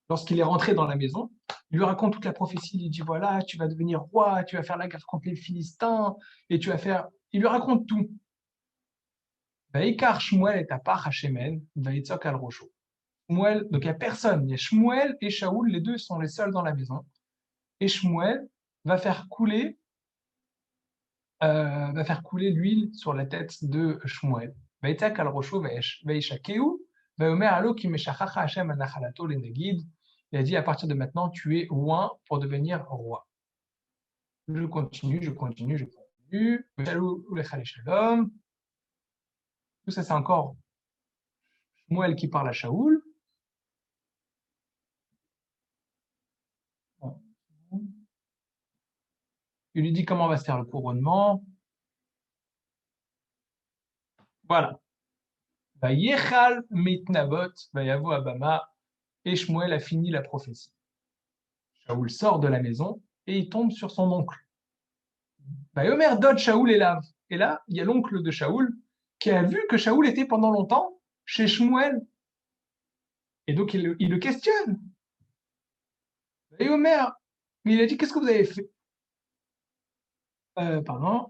Lorsqu'il est rentré dans la maison, il lui raconte toute la prophétie, il lui dit voilà, tu vas devenir roi, tu vas faire la guerre contre les Philistins, et tu vas faire... Il lui raconte tout. Vaikar Shmuel et Tapar Hashemen, Vaitzok al Rocho. Shmuel, donc il n'y a personne, il y a Shmuel et Shaoul, les deux sont les seuls dans la maison. Et Shmuel va faire couler l'huile sur la tête de Shmuel. Vaitzak al Rocho, Vaishakeu, Vaomer alo ki meshachacha Hashem anachalato le negid. Il a dit à partir de maintenant, tu es oint pour devenir roi. Je continue. Shalom. Tout ça, c'est encore Shmuel qui parle à Shaoul. Il lui dit comment va se faire le couronnement. Voilà. Vayechal mitnabot, vayavo abama, et Shmuel a fini la prophétie. Shaoul sort de la maison et il tombe sur son oncle. Vayomer dod Shaoul elav. Et là, il y a l'oncle de Shaoul qui a vu que Shaoul était pendant longtemps chez Shmuel. Et donc, il le questionne. Vayomer, mais il a dit, qu'est-ce que vous avez fait? Pardon.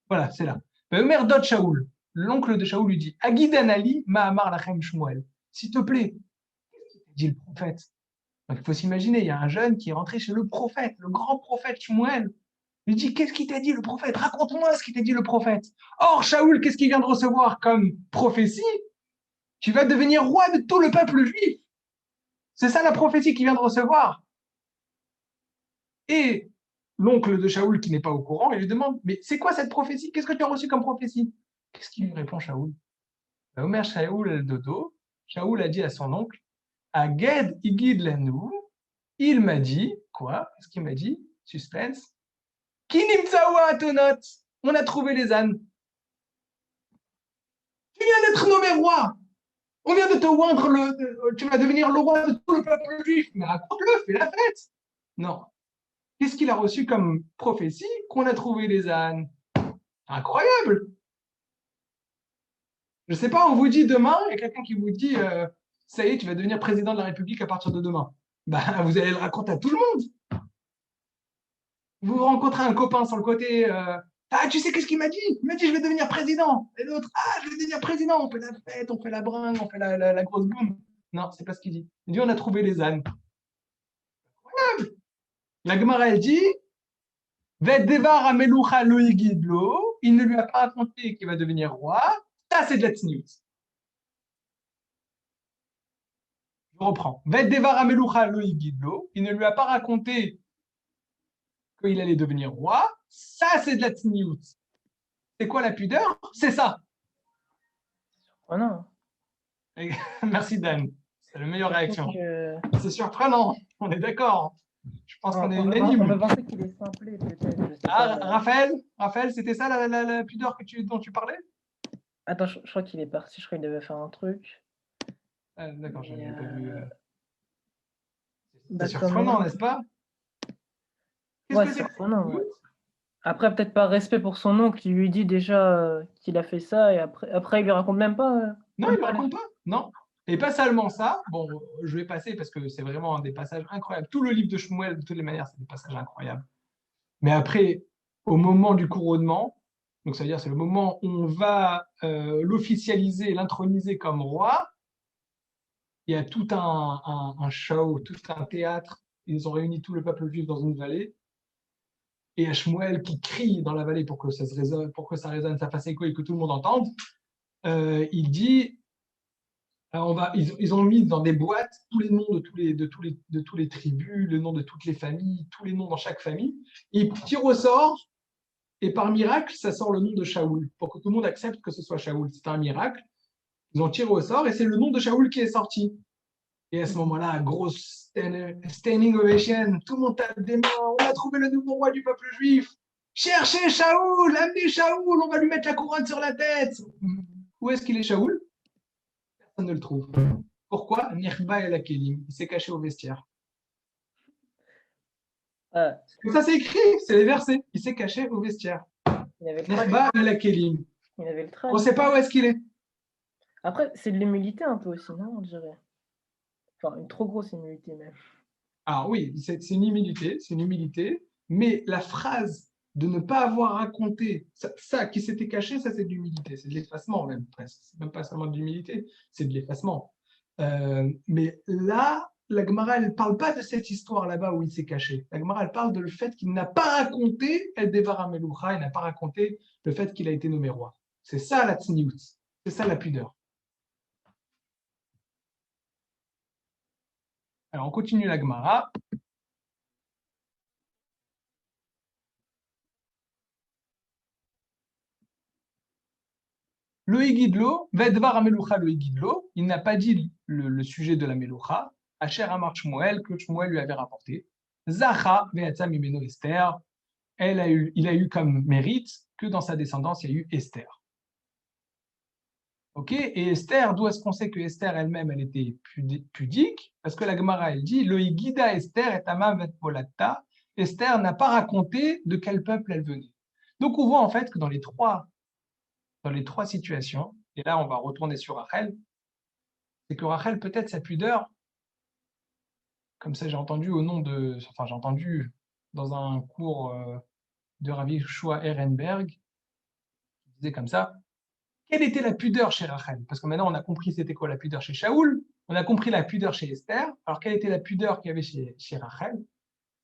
Voilà, c'est là. Vayomer dod Shaoul. L'oncle de Shaoul lui dit, Agidan Ali ma'amar lachem Shmuel. S'il te plaît, qu'est-ce qu'il dit le prophète? Donc, il faut s'imaginer, il y a un jeune qui est rentré chez le prophète, le grand prophète Shmuel. Il dit, qu'est-ce qu'il t'a dit le prophète? Raconte-moi ce qu'il t'a dit le prophète. Or, Shaoul, qu'est-ce qu'il vient de recevoir comme prophétie? Tu vas devenir roi de tout le peuple juif. C'est ça la prophétie qu'il vient de recevoir. Et l'oncle de Shaoul, qui n'est pas au courant, il lui demande, mais c'est quoi cette prophétie? Qu'est-ce que tu as reçu comme prophétie? Qu'est-ce qu'il lui répond, Shaoul? Omer Shaoul el dodo. Shaoul a dit à son oncle, Aged igid lanou. Il m'a dit, quoi? Qu'est-ce qu'il m'a dit? Suspense. Kinimzawa atonot. On a trouvé les ânes. Tu viens d'être nommé roi. On vient de te oindre tu vas devenir le roi de tout le peuple juif. Mais raconte-le, fais la fête. Non. Qu'est-ce qu'il a reçu comme prophétie? Qu'on a trouvé les ânes. Incroyable. Je ne sais pas, on vous dit demain, il y a quelqu'un qui vous dit ça y est, tu vas devenir président de la République à partir de demain. Ben, vous allez le raconter à tout le monde. Vous rencontrez un copain sur le côté, Ah, tu sais qu'est-ce qu'il m'a dit? Il m'a dit, je vais devenir président. Et l'autre, ah, je vais devenir président. On fait la fête, on fait la bringue, on fait la grosse boum. Non, c'est pas ce qu'il dit. Il dit, on a trouvé les ânes. La Gemara, elle dit, Vedevar amelucha lo yigidlo. Il ne lui a pas raconté qu'il va devenir roi. Ça, c'est de la tsniout. Je reprends. Vedevar amelucha lo yigidlo. Il ne lui a pas raconté qu'il allait devenir roi. Ça, c'est de la tsniout. C'est quoi la pudeur? C'est ça. Oh non. Merci Dan. C'est la meilleure réaction. Que... C'est surprenant. On est d'accord. Je pense qu'on est On unanime. peut penser qu'il est simplé, peut-être. Je sais Ah, pas. Raphaël, c'était ça la pudeur dont tu parlais? Attends, je crois qu'il est parti. Je crois qu'il devait faire un truc. Ah, d'accord, je n'avais pas vu. Bah, C'est comme surprenant, moi. n'est-ce pas? Qu'est-ce Ouais, que c'est c'est? surprenant. Ouais. Après, peut-être par respect pour son oncle, qui lui dit déjà qu'il a fait ça, et après il lui raconte même pas. Non, même il ne me pas raconte pas. Non. Et pas seulement ça. Bon, je vais passer parce que c'est vraiment des passages incroyables. Tout le livre de Shmuel, de toutes les manières, c'est des passages incroyables. Mais après, au moment du couronnement, donc ça veut dire c'est le moment où on va l'officialiser, l'introniser comme roi, il y a tout un show, tout un théâtre. Ils ont réuni tout le peuple juif dans une vallée. Et il y a Shmuel qui crie dans la vallée pour que ça résonne, ça fasse écho et que tout le monde entende. Il dit, ils ont mis dans des boîtes tous les noms de tous les tribus, le nom de toutes les familles, tous les noms dans chaque famille. Et ils tirent au sort, et par miracle, ça sort le nom de Shaoul, pour que tout le monde accepte que ce soit Shaoul. C'est un miracle. Ils ont tiré au sort, et c'est le nom de Shaoul qui est sorti. Et à ce moment-là, grosse standing ovation, tout le monde tape des mains, on a trouvé le nouveau roi du peuple juif. Cherchez Shaoul, amenez Shaoul, on va lui mettre la couronne sur la tête. Où est-ce qu'il est Shaoul? Personne ne le trouve. Pourquoi? Nirba el Akelim, il s'est caché au vestiaire. Et ça c'est écrit, c'est les versets. Il s'est caché au vestiaire. Il avait le Nirba el Akelim. Il avait le trac. On ne sait pas où est-ce qu'il est. Après, c'est de l'humilité un peu aussi, non, on dirait. Enfin, une trop grosse humilité même. Alors oui, c'est une humilité, mais la phrase de ne pas avoir raconté ça qui s'était caché, ça c'est de l'humilité, c'est de l'effacement même presque. C'est même pas seulement de l'humilité, c'est de l'effacement. Mais là, la Gemara, elle ne parle pas de cette histoire là-bas où il s'est caché. La Gemara, elle parle de le fait qu'il n'a pas raconté El Devar HaMelucha, il n'a pas raconté le fait qu'il a été nommé roi. C'est ça la tsniout, c'est ça la pudeur. Alors, on continue la Gemara. Le Higidlo, Vedvar Amelucha le Higidlo, il n'a pas dit le sujet de la Melucha, Asher Amar Shmuel, que Shmuel lui avait rapporté. Zacha Ve'atzam Imeno Esther, il a eu comme mérite que dans sa descendance, il y a eu Esther. Ok, et Esther, d'où est-ce qu'on sait que Esther elle-même, elle était pudique? Parce que la Gemara, elle dit, le Higida Esther et Amam vet Polata, Esther n'a pas raconté de quel peuple elle venait. Donc on voit en fait que dans les trois situations, et là on va retourner sur Rachel, c'est que Rachel, peut-être sa pudeur, comme ça j'ai entendu j'ai entendu dans un cours de Rabbi Shua Ehrenberg, qui disait comme ça, quelle était la pudeur chez Rachel? Parce que maintenant on a compris c'était quoi la pudeur chez Shaoul, on a compris la pudeur chez Esther, alors quelle était la pudeur qu'il y avait chez Rachel?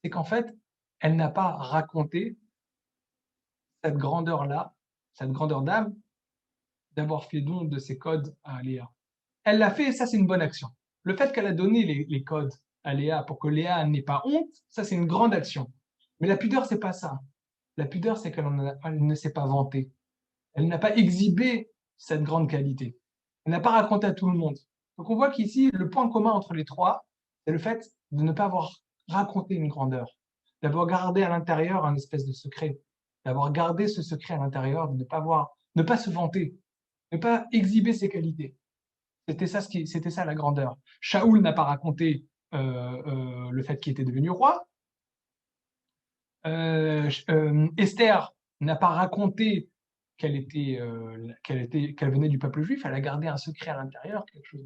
C'est qu'en fait, elle n'a pas raconté cette grandeur-là, cette grandeur d'âme, d'avoir fait don de ses codes à Léa. Elle l'a fait, et ça c'est une bonne action. Le fait qu'elle a donné les codes à Léa pour que Léa n'ait pas honte, ça c'est une grande action. Mais la pudeur, c'est pas ça. La pudeur, c'est qu'elle ne s'est pas vantée. Elle n'a pas exhibé cette grande qualité. Elle n'a pas raconté à tout le monde. Donc on voit qu'ici, le point commun entre les trois, c'est le fait de ne pas avoir raconté une grandeur, d'avoir gardé à l'intérieur un espèce de secret, d'avoir gardé ce secret à l'intérieur, de ne pas se vanter, ne pas exhiber ses qualités. C'était ça la grandeur. Shaoul n'a pas raconté le fait qu'il était devenu roi. Esther n'a pas raconté qu'elle venait du peuple juif. Elle a gardé un secret à l'intérieur, quelque chose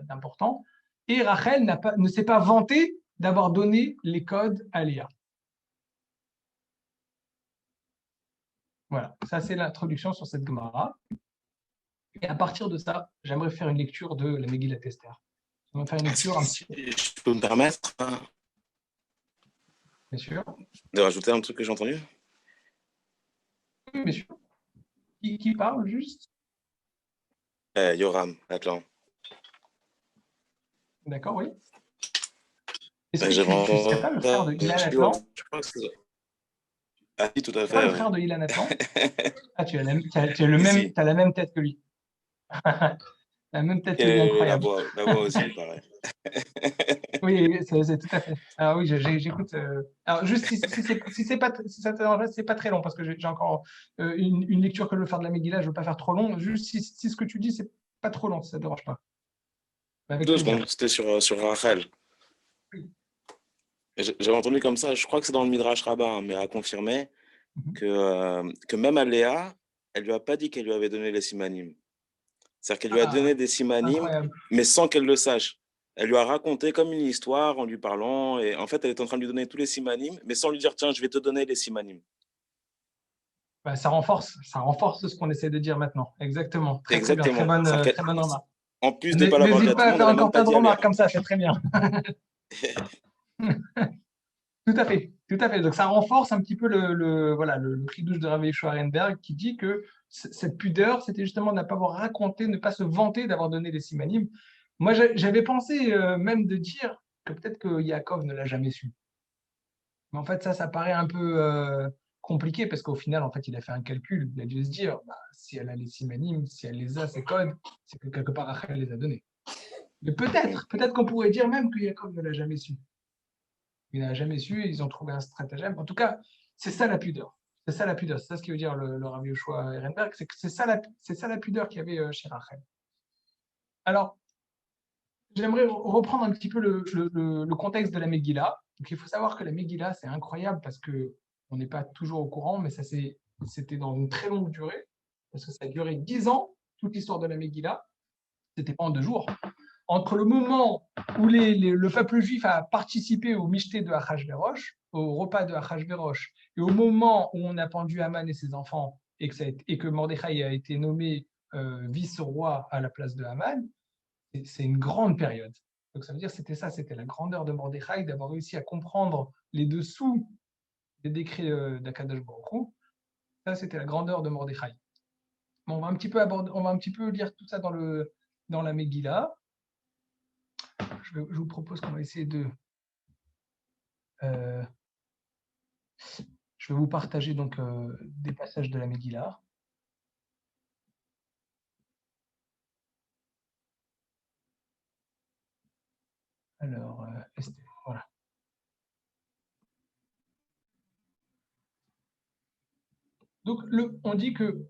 d'important. Et Rachel ne s'est pas vantée d'avoir donné les codes à Léa. Voilà, ça c'est l'introduction sur cette Gemara. Et à partir de ça, j'aimerais faire une lecture de la Megillat Esther. On va faire une lecture un petit Si je peux me permettre bien sûr. de rajouter un truc que j'ai entendu. Oui, bien sûr. Qui parle juste? Yoram, Atlan. D'accord, oui. Est-ce que J'ai tu ne serais pas le frère de Ilan Atlan? Je crois que c'est ça. Ah oui, tout à Tu pas le fait. frère de Ilan Atlan? Ah, tu as la même tête que lui. La même tête que lui, Et incroyable. la voix aussi, pareil. Oui, c'est tout à fait. Alors oui, j'écoute. Alors juste si c'est pas si ça te dérange pas, c'est pas très long parce que j'ai encore une lecture que je veux faire de la Megillah, je veux pas faire trop long. Juste si ce que tu dis c'est pas trop long, si ça te dérange pas. Avec 2 plaisir. secondes, c'était sur Rachel. Oui. J'avais entendu comme ça, je crois que c'est dans le Midrash Rabbah, hein, mais à confirmer que même à Léa, elle lui a pas dit qu'elle lui avait donné les simanim. C'est-à-dire qu'elle lui a donné des simanim, Incroyable. mais sans qu'elle le sache. Elle lui a raconté comme une histoire en lui parlant, et en fait, elle est en train de lui donner tous les simanim, mais sans lui dire, tiens, je vais te donner les simanim. Bah, ça renforce ce qu'on essaie de dire maintenant. Exactement. Très bien. Exactement. Très bonne remarque. En plus de ne pas l'avoir dit N'hésite à tout pas le à monde, faire elle n'a même encore pas plein de dit à Léa. remarques comme ça, c'est très bien. Tout à fait, tout à fait. Donc ça renforce un petit peu le chidouche de Rabbi Yehoshua Arenberg qui dit que cette pudeur, c'était justement de ne pas avoir raconté, ne pas se vanter d'avoir donné les simanim. Moi, j'avais pensé même de dire que peut-être que Yaakov ne l'a jamais su. Mais en fait, ça paraît un peu compliqué parce qu'au final, en fait, il a fait un calcul. Il a dû se dire, bah, si elle a les simanim, si elle les a, ces codes, c'est que quelque part Rachel les a donnés. Mais peut-être qu'on pourrait dire même que Yaakov ne l'a jamais su. Il n'a jamais su, ils ont trouvé un stratagème. En tout cas, c'est ça la pudeur. C'est ça la pudeur. C'est ça ce qui veut dire le Rabbi Yehoshua Ehrenberg, c'est que c'est ça la pudeur qu'il y avait chez Rachel. Alors, j'aimerais reprendre un petit peu le contexte de la Megillah. Donc, il faut savoir que la Megillah, c'est incroyable parce que on n'est pas toujours au courant, mais c'était dans une très longue durée, parce que ça a duré 10 ans, toute l'histoire de la Megillah. C'était pas en 2 jours. Entre le moment où le peuple juif a participé au michté de Achashverosh, au repas de Achashverosh, et au moment où on a pendu Haman et ses enfants, et que Mordechai a été nommé vice-roi à la place de Haman, c'est une grande période. Donc ça veut dire que c'était la grandeur de Mordechai d'avoir réussi à comprendre les dessous des décrets d'Akadosh Baruch Hu. Ça, c'était la grandeur de Mordechai. Bon, on va un petit peu lire tout ça dans la Megillah. Je vous propose qu'on va essayer de... je vais vous partager donc des passages de la Megillah. Alors, voilà. Donc, on dit que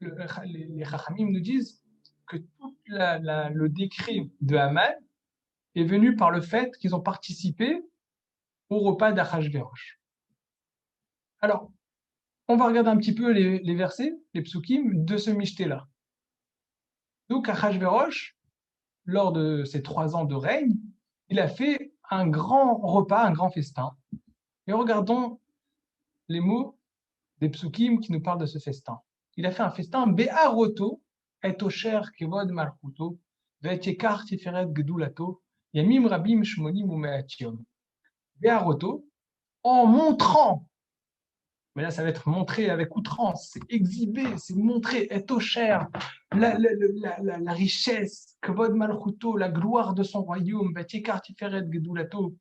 les Chachamim nous disent que tout le décret de Haman est venu par le fait qu'ils ont participé au repas d'Achashverosh. Alors, on va regarder un petit peu les versets, les psukim de ce michté-là. Donc, Achashverosh, lors de ses 3 ans de règne, il a fait un grand repas, un grand festin. Et regardons les mots des psukim qui nous parlent de ce festin. Il a fait un festin Be'aroto et osher kevod malchuto ve'et yekar tiferet gedulato yamim rabim shmonim u'me'at-yom. Be'aroto, en montrant, mais là ça va être montré avec outrance, c'est exhibé, c'est montré, et osher, la richesse, kevod malchuto, la gloire de son royaume, ve'et yekar tiferet gedulato,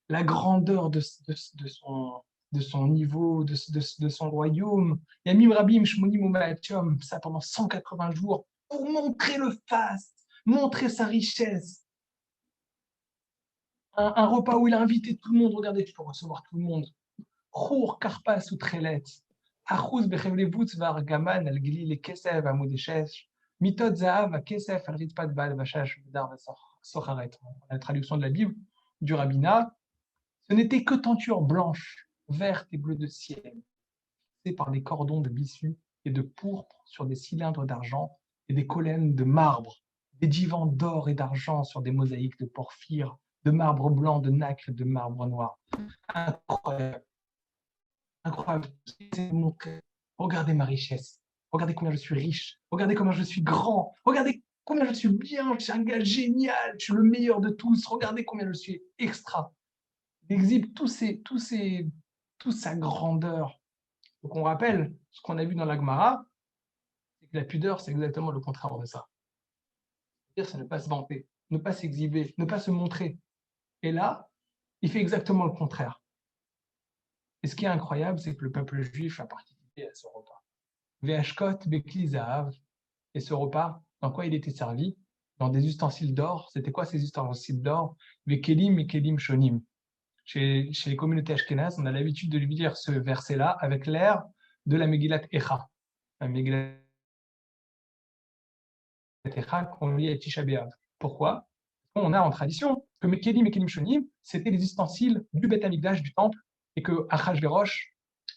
la grandeur de son niveau, de son royaume. Yamim Rabim Shmonim U'Ma'atiom, ça pendant 180 jours, pour montrer le faste, montrer sa richesse. Un repas où il a invité tout le monde, regardez, tu peux recevoir tout le monde. Chour Karpas ou Trelet, Achuz Bechevlevutz Var Gaman Al Gili Le Kesef Amudeshesh, Mitot Zahav Kesef Al Ritpat Bal Vashash Dar Socharet. La traduction de la Bible du rabbinat. Ce n'était que tentures blanches, vertes et bleues de ciel, fixées par des cordons de byssus et de pourpre sur des cylindres d'argent et des colonnes de marbre, des divans d'or et d'argent sur des mosaïques de porphyre, de marbre blanc, de nacre et de marbre noir. Incroyable. Incroyable. regardez ma richesse, regardez combien je suis riche, regardez combien je suis grand, regardez combien je suis bien, je suis un gars génial, je suis le meilleur de tous, regardez combien je suis extra. Il exhibe toute sa grandeur. Donc on rappelle ce qu'on a vu dans la Gemara, c'est que la pudeur, c'est exactement le contraire de ça. C'est-à-dire, c'est ne pas se vanter, ne pas s'exhiber, ne pas se montrer. Et là, il fait exactement le contraire. Et ce qui est incroyable, c'est que le peuple juif a participé à ce repas. Ve'ashkot bekli zahav. Et ce repas, dans quoi il était servi? Dans des ustensiles d'or. C'était quoi ces ustensiles d'or? Ve'kelim et kelim shonim. Chez les communautés ashkénazes, on a l'habitude de lire ce verset-là avec l'air de la Megillat Echa. La Megillat Echa qu'on lit à Tisha B'Av. Pourquoi? On a en tradition que Mekelim et Kelim Shonim, c'était les ustensiles du Beth Amikdash, du temple, et que Achashverosh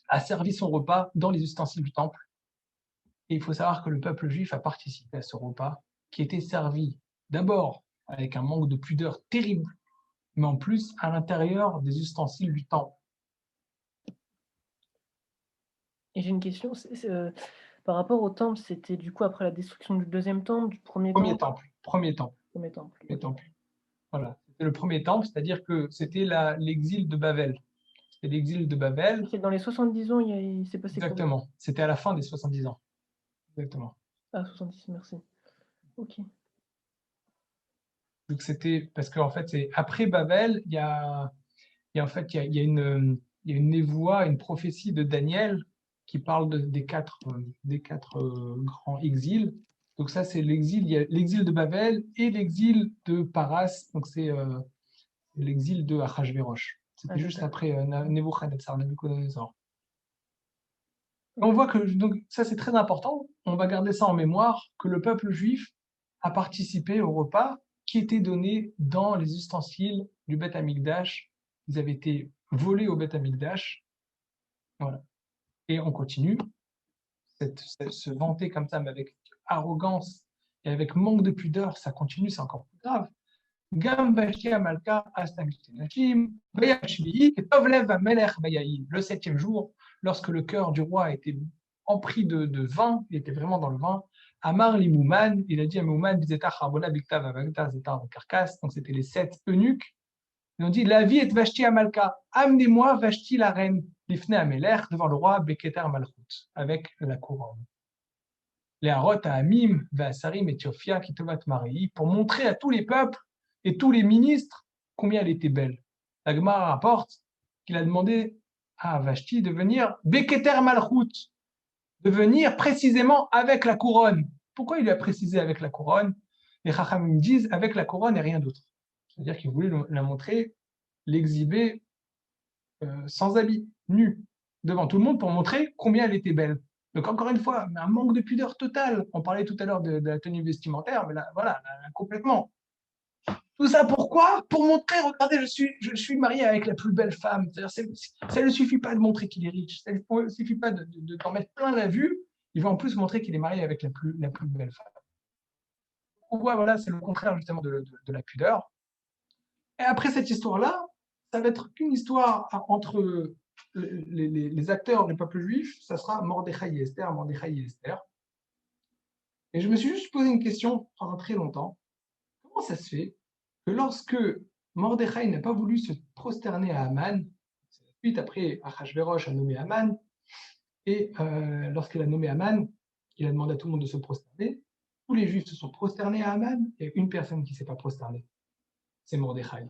a servi son repas dans les ustensiles du temple. Et il faut savoir que le peuple juif a participé à ce repas qui était servi d'abord avec un manque de pudeur terrible, mais en plus à l'intérieur des ustensiles du temple. Et j'ai une question, par rapport au temple, c'était du coup après la destruction du deuxième temple, du premier temple? Premier temple. Voilà, c'était le premier temple, c'est-à-dire que c'était l'exil de Babel. C'était l'exil de Babel. C'est dans les 70 ans, il s'est passé quoi? Exactement, c'était à la fin des 70 ans. Exactement. Ah, 70, merci. Ok. Donc c'était parce qu'en fait, c'est après Babel, il y a une névoie, une prophétie de Daniel qui parle des quatre grands exils. Donc ça, c'est l'exil. Il y a l'exil de Babel et l'exil de Paras. Donc c'est l'exil de Achashverosh. C'était juste après Nabuchodonosor. On voit que donc ça c'est très important. On va garder ça en mémoire que le peuple juif a participé au repas qui était donné dans les ustensiles du Beth Amikdash. Ils avaient été volés au Beth Amikdash. Voilà. Et on continue. Se vanter comme ça, mais avec arrogance et avec manque de pudeur, ça continue, c'est encore plus grave. Le septième jour, lorsque le cœur du roi était empris de vin, il était vraiment dans le vin. Amar Limouman, il a dit à Mouman, donc c'était les 7 eunuques. Ils ont dit, la vie est Vashti Amalka, amenez-moi Vashti la reine, l'ifne Amelech, devant le roi Beketer Malchut, avec la couronne. Les Harot à Amim, Vasarim et Tiophia, qui Tovat Marie, pour montrer à tous les peuples et tous les ministres combien elle était belle. La Gemara rapporte qu'il a demandé à Vashti de venir Beketer Malchut, de venir précisément avec la couronne. Pourquoi il lui a précisé avec la couronne? Les Chachamim disent avec la couronne et rien d'autre. C'est-à-dire qu'il voulait la montrer, l'exhiber sans habit, nue, devant tout le monde pour montrer combien elle était belle. Donc encore une fois, un manque de pudeur total. On parlait tout à l'heure de la tenue vestimentaire, mais là, voilà, complètement. Tout ça pourquoi? Pour montrer, regardez, je suis marié avec la plus belle femme. C'est-à-dire, ça ne suffit pas de montrer qu'il est riche, ça ne suffit pas de t'en mettre plein la vue, il va en plus montrer qu'il est marié avec la plus belle femme. On voit, voilà, c'est le contraire justement de la pudeur. Et après cette histoire-là, ça va être qu'une histoire entre les acteurs du peuple juif, ça sera Mordechai et Esther, Mordechai et Esther. Et je me suis juste posé une question pendant très longtemps. Comment ça se fait que lorsque Mordechai n'a pas voulu se prosterner à Haman, suite après Achashverosh a nommé Haman, et lorsqu'il a nommé Haman, il a demandé à tout le monde de se prosterner, tous les juifs se sont prosternés à Haman, il y a une personne qui ne s'est pas prosternée, c'est Mordechai.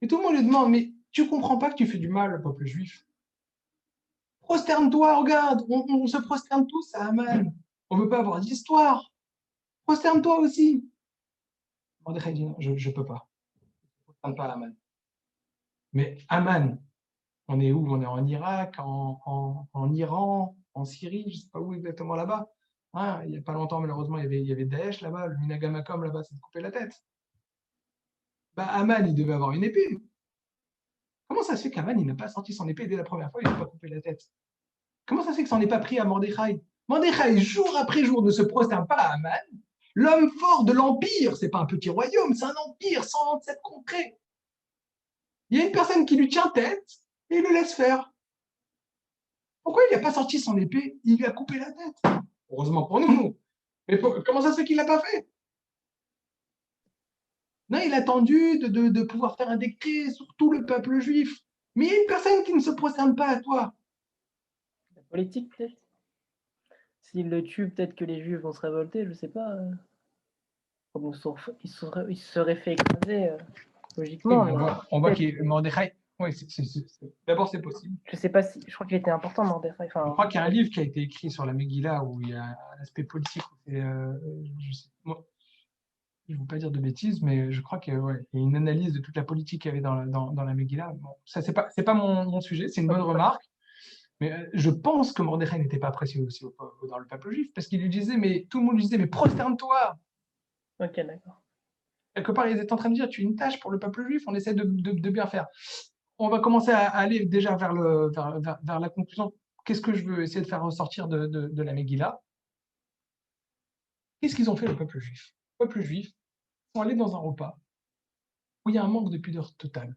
Et tout le monde lui demande, mais tu ne comprends pas que tu fais du mal au peuple juif? Prosterne-toi, regarde, on se prosterne tous à Haman. On ne veut pas avoir d'histoire. Prosterne-toi aussi. Mordechai dit, non, je ne peux pas. Je ne prosterne pas à Haman. Mais Haman, on est où? On est en Irak, en Iran, en Syrie, je ne sais pas où exactement là-bas. Hein, il n'y a pas longtemps, malheureusement, il y avait Daesh là-bas, le Minagamakom là-bas, c'est de couper la tête. Bah, Haman, il devait avoir une épée. Comment ça se fait qu'Haman, il n'a pas sorti son épée dès la première fois, il n'a pas coupé la tête? Comment ça se fait que ça n'en est pas pris à Mordechai? Mordechai, jour après jour, ne se prosterne pas à Haman. L'homme fort de l'Empire, ce n'est pas un petit royaume, c'est un empire, 127 contrées. Il y a une personne qui lui tient tête et il le laisse faire. Pourquoi il n'a pas sorti son épée, il lui a coupé la tête. Heureusement pour nous. Mais comment ça se fait qu'il ne l'a pas fait? Non, il a attendu de pouvoir faire un décret sur tout le peuple juif. Mais il y a une personne qui ne se prosterne pas à toi. La politique, peut-être. S'il le tue, peut-être que les Juifs vont se révolter, je ne sais pas. Il se serait fait écraser, logiquement. Oui, on voit qu'il Mordechai. Oui, d'abord, c'est possible. Je sais pas si. Je crois qu'il était important, Mordechai. Je crois qu'il y a un livre qui a été écrit sur la Megillah où il y a un aspect politique. Je ne veux pas dire de bêtises, mais je crois qu'il y a une analyse de toute la politique qu'il y avait dans la Megillah. Bon, ça, c'est pas mon sujet, c'est une bonne remarque. Mais je pense que Mordechai n'était pas apprécié aussi dans le peuple juif, parce qu'il lui disait, mais tout le monde lui disait, mais prosterne-toi. Ok, d'accord. Quelque part, ils étaient en train de dire, tu es une tâche pour le peuple juif, on essaie de bien faire. On va commencer à aller déjà vers la conclusion. Qu'est-ce que je veux essayer de faire ressortir de la Megillah? Qu'est-ce qu'ils ont fait, le peuple juif? Le peuple juif sont allés dans un repas où il y a un manque de pudeur total.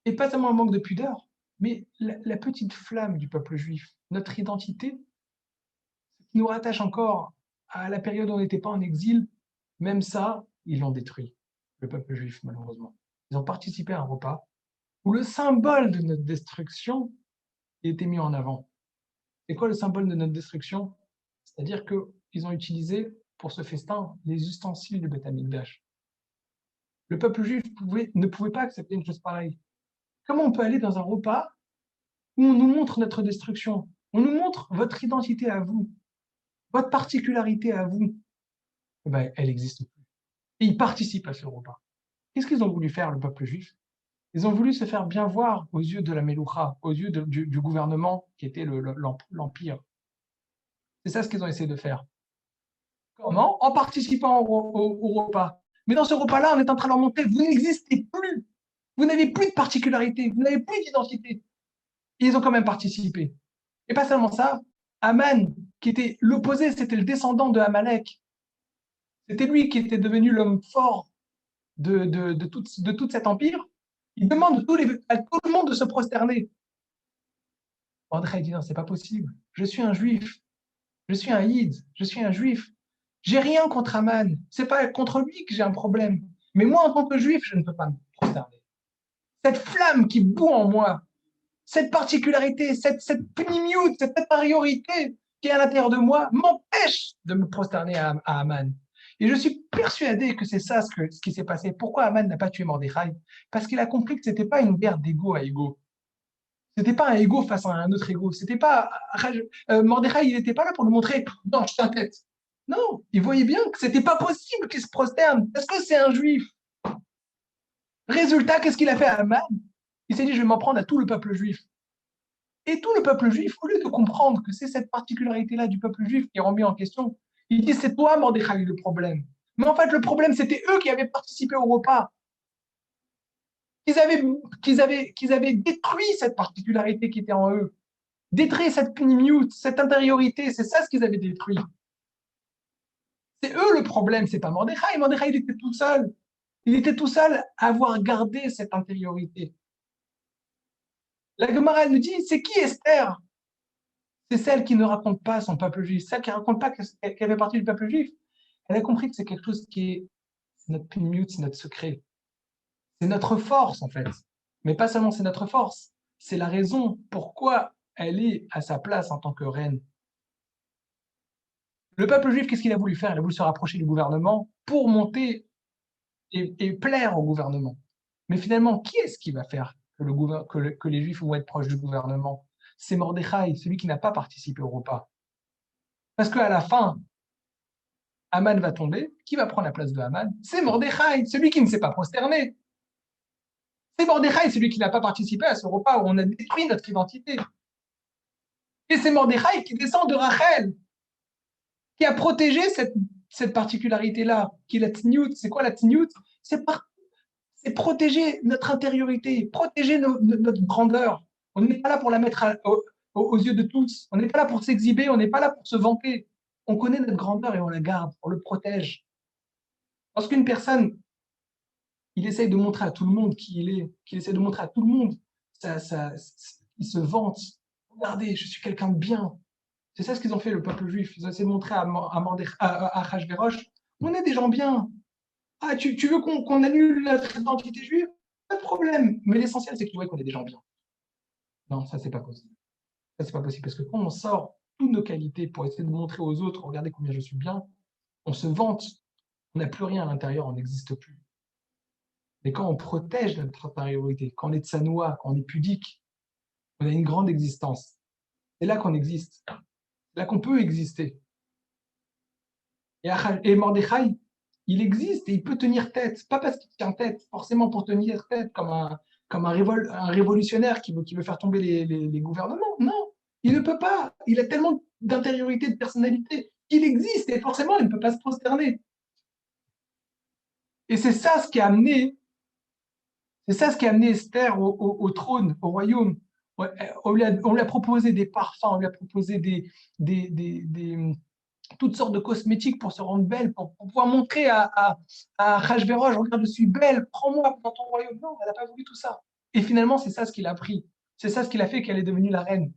Et pas seulement un manque de pudeur, mais la petite flamme du peuple juif, notre identité, qui nous rattache encore à la période où on n'était pas en exil, même ça, ils l'ont détruit, le peuple juif, malheureusement. Ils ont participé à un repas où le symbole de notre destruction était mis en avant. C'est quoi le symbole de notre destruction? C'est-à-dire qu'ils ont utilisé pour ce festin les ustensiles du Beth Amikdash. Le peuple juif ne pouvait pas accepter une chose pareille. Comment on peut aller dans un repas où on nous montre notre destruction? On nous montre votre identité à vous, votre particularité à vous. Eh ben, elle n'existe plus. Et ils participent à ce repas. Qu'est-ce qu'ils ont voulu faire, le peuple juif? Ils ont voulu se faire bien voir aux yeux de la Meloucha, aux yeux du gouvernement qui était l'Empire. C'est ça ce qu'ils ont essayé de faire. Comment? En participant au repas. Mais dans ce repas-là, on est en train de leur montrer, vous n'existez plus. Vous n'avez plus de particularité, vous n'avez plus d'identité. Et ils ont quand même participé. Et pas seulement ça, Aman, qui était l'opposé, c'était le descendant de Amalek. C'était lui qui était devenu l'homme fort de tout cet empire. Il demande à tout le monde de se prosterner. Mordechai dit non, c'est pas possible. Je suis un juif. Je suis un Yid. Je suis un juif. J'ai rien contre Aman. C'est pas contre lui que j'ai un problème. Mais moi, en tant que juif, je ne peux pas me prosterner. Cette flamme qui bout en moi, cette particularité, cette pnimiout, cette intériorité qui est à l'intérieur de moi m'empêche de me prosterner à Aman. Et je suis persuadé que c'est ça ce qui s'est passé. Pourquoi Aman n'a pas tué Mordechai? Parce qu'il a compris que ce n'était pas une guerre d'ego à ego. Ce n'était pas un ego face à un autre ego. C'était pas Mordechai, il n'était pas là pour nous montrer non, je t'inquiète. Non, il voyait bien que ce n'était pas possible qu'il se prosterne parce que c'est un juif. Résultat, qu'est-ce qu'il a fait à Aman? Il s'est dit, je vais m'en prendre à tout le peuple juif. Et tout le peuple juif, au lieu de comprendre que c'est cette particularité-là du peuple juif qui est remis en question, il dit, c'est toi, Mordechai, le problème. Mais en fait, le problème, c'était eux qui avaient participé au repas. Qu'ils avaient détruit cette particularité qui était en eux. Détruit cette pnimiout, cette intériorité, c'est ça ce qu'ils avaient détruit. C'est eux le problème, c'est pas Mordechai. Mordechai, il était tout seul. Il était tout seul à avoir gardé cette intériorité. La Gemara nous dit, c'est qui Esther? C'est celle qui ne raconte pas son peuple juif, celle qui ne raconte pas qu'elle fait partie du peuple juif. Elle a compris que c'est quelque chose qui est notre pnimiout, c'est notre secret. C'est notre force, en fait. Mais pas seulement c'est notre force, c'est la raison pourquoi elle est à sa place en tant que reine. Le peuple juif, qu'est-ce qu'il a voulu faire? Il a voulu se rapprocher du gouvernement pour monter et plaire au gouvernement. Mais finalement, qui est-ce qui va faire que les Juifs vont être proches du gouvernement? C'est Mordechai, celui qui n'a pas participé au repas. Parce qu'à la fin, Aman va tomber. Qui va prendre la place de Aman? C'est Mordechai, celui qui ne s'est pas prosterné. C'est Mordechai, celui qui n'a pas participé à ce repas où on a détruit notre identité. Et c'est Mordechai qui descend de Rachel, qui a protégé cette particularité-là, qui est la tzniut. C'est quoi la tzniut? C'est protéger notre intériorité, protéger notre grandeur. On n'est pas là pour la mettre aux yeux de tous. On n'est pas là pour s'exhiber, on n'est pas là pour se vanter. On connaît notre grandeur et on la garde, on le protège. Lorsqu'une personne, il essaye de montrer à tout le monde qui il est, qu'il essaie de montrer à tout le monde, il se vante, regardez, je suis quelqu'un de bien. C'est ça ce qu'ils ont fait, le peuple juif. Ils ont essayé de montrer à Achashverosh, on est des gens bien. Ah, tu veux qu'on annule notre identité juive? Pas de problème. Mais l'essentiel, c'est que tu vois qu'on est des gens bien. Non, ça, c'est pas possible. Ça, c'est pas possible. Parce que quand on sort toutes nos qualités pour essayer de montrer aux autres, regardez combien je suis bien, on se vante, on n'a plus rien à l'intérieur, on n'existe plus. Mais quand on protège notre intériorité, quand on est tsanoua, quand on est pudique, on a une grande existence. C'est là qu'on existe. C'est là qu'on peut exister. Et Mordechai, il existe et il peut tenir tête. Pas parce qu'il tient tête, forcément pour tenir tête comme un révolutionnaire qui veut faire tomber les gouvernements. Non, il ne peut pas. Il a tellement d'intériorité, de personnalité qu'il existe et forcément, il ne peut pas se prosterner. Et c'est ça ce qui a amené Esther au trône, au royaume. On lui a proposé des parfums, on lui a proposé toutes sortes de cosmétiques pour se rendre belle, pour pouvoir montrer à Achashverosh, regarde, je suis belle, prends-moi dans ton royaume. Non, elle n'a pas voulu tout ça. Et finalement, c'est ça ce qu'il a pris. C'est ça ce qu'il a fait qu'elle est devenue la reine.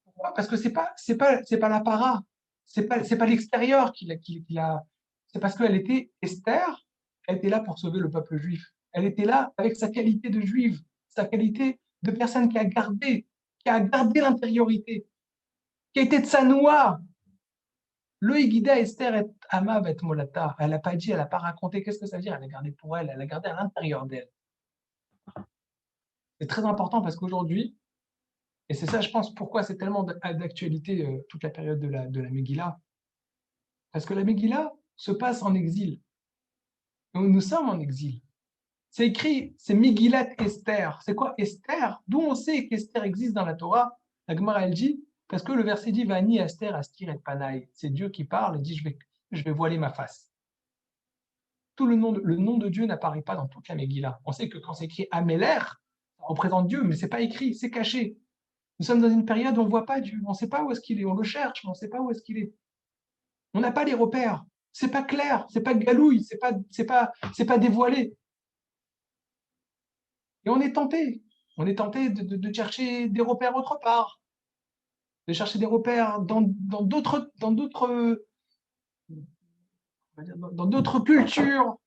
Pourquoi? Parce que c'est pas l'apparat, c'est pas l'extérieur qui l'a. C'est parce qu'elle était Esther, elle était là pour sauver le peuple juif. Elle était là avec sa qualité de juive, sa qualité de personne qui a gardé l'intériorité, qui a été tsanoua. Le Higida Esther et Amav et Molata. Elle n'a pas dit, elle n'a pas raconté. Qu'est-ce que ça veut dire? Elle a gardé pour elle, elle a gardé à l'intérieur d'elle. C'est très important parce qu'aujourd'hui, et c'est ça, je pense, pourquoi c'est tellement d'actualité toute la période de la Megillah. Parce que la Megillah se passe en exil. Nous sommes en exil. C'est écrit, c'est Megillat Esther. C'est quoi Esther? D'où on sait qu'Esther existe dans la Torah. La Gemara, elle dit, parce que le verset dit, Vani Esther Astir et Panaï. C'est Dieu qui parle et dit, je vais voiler ma face. Le nom de Dieu n'apparaît pas dans toute la Megillah. On sait que quand c'est écrit Améler, ça représente Dieu, mais ce n'est pas écrit, c'est caché. Nous sommes dans une période où on ne voit pas Dieu, on ne sait pas où est-ce qu'il est, on le cherche, mais on ne sait pas où est-ce qu'il est. On n'a pas les repères, c'est pas clair, c'est pas galouille, c'est pas dévoilé. Et on est tenté de chercher des repères autre part, de chercher des repères dans d'autres cultures.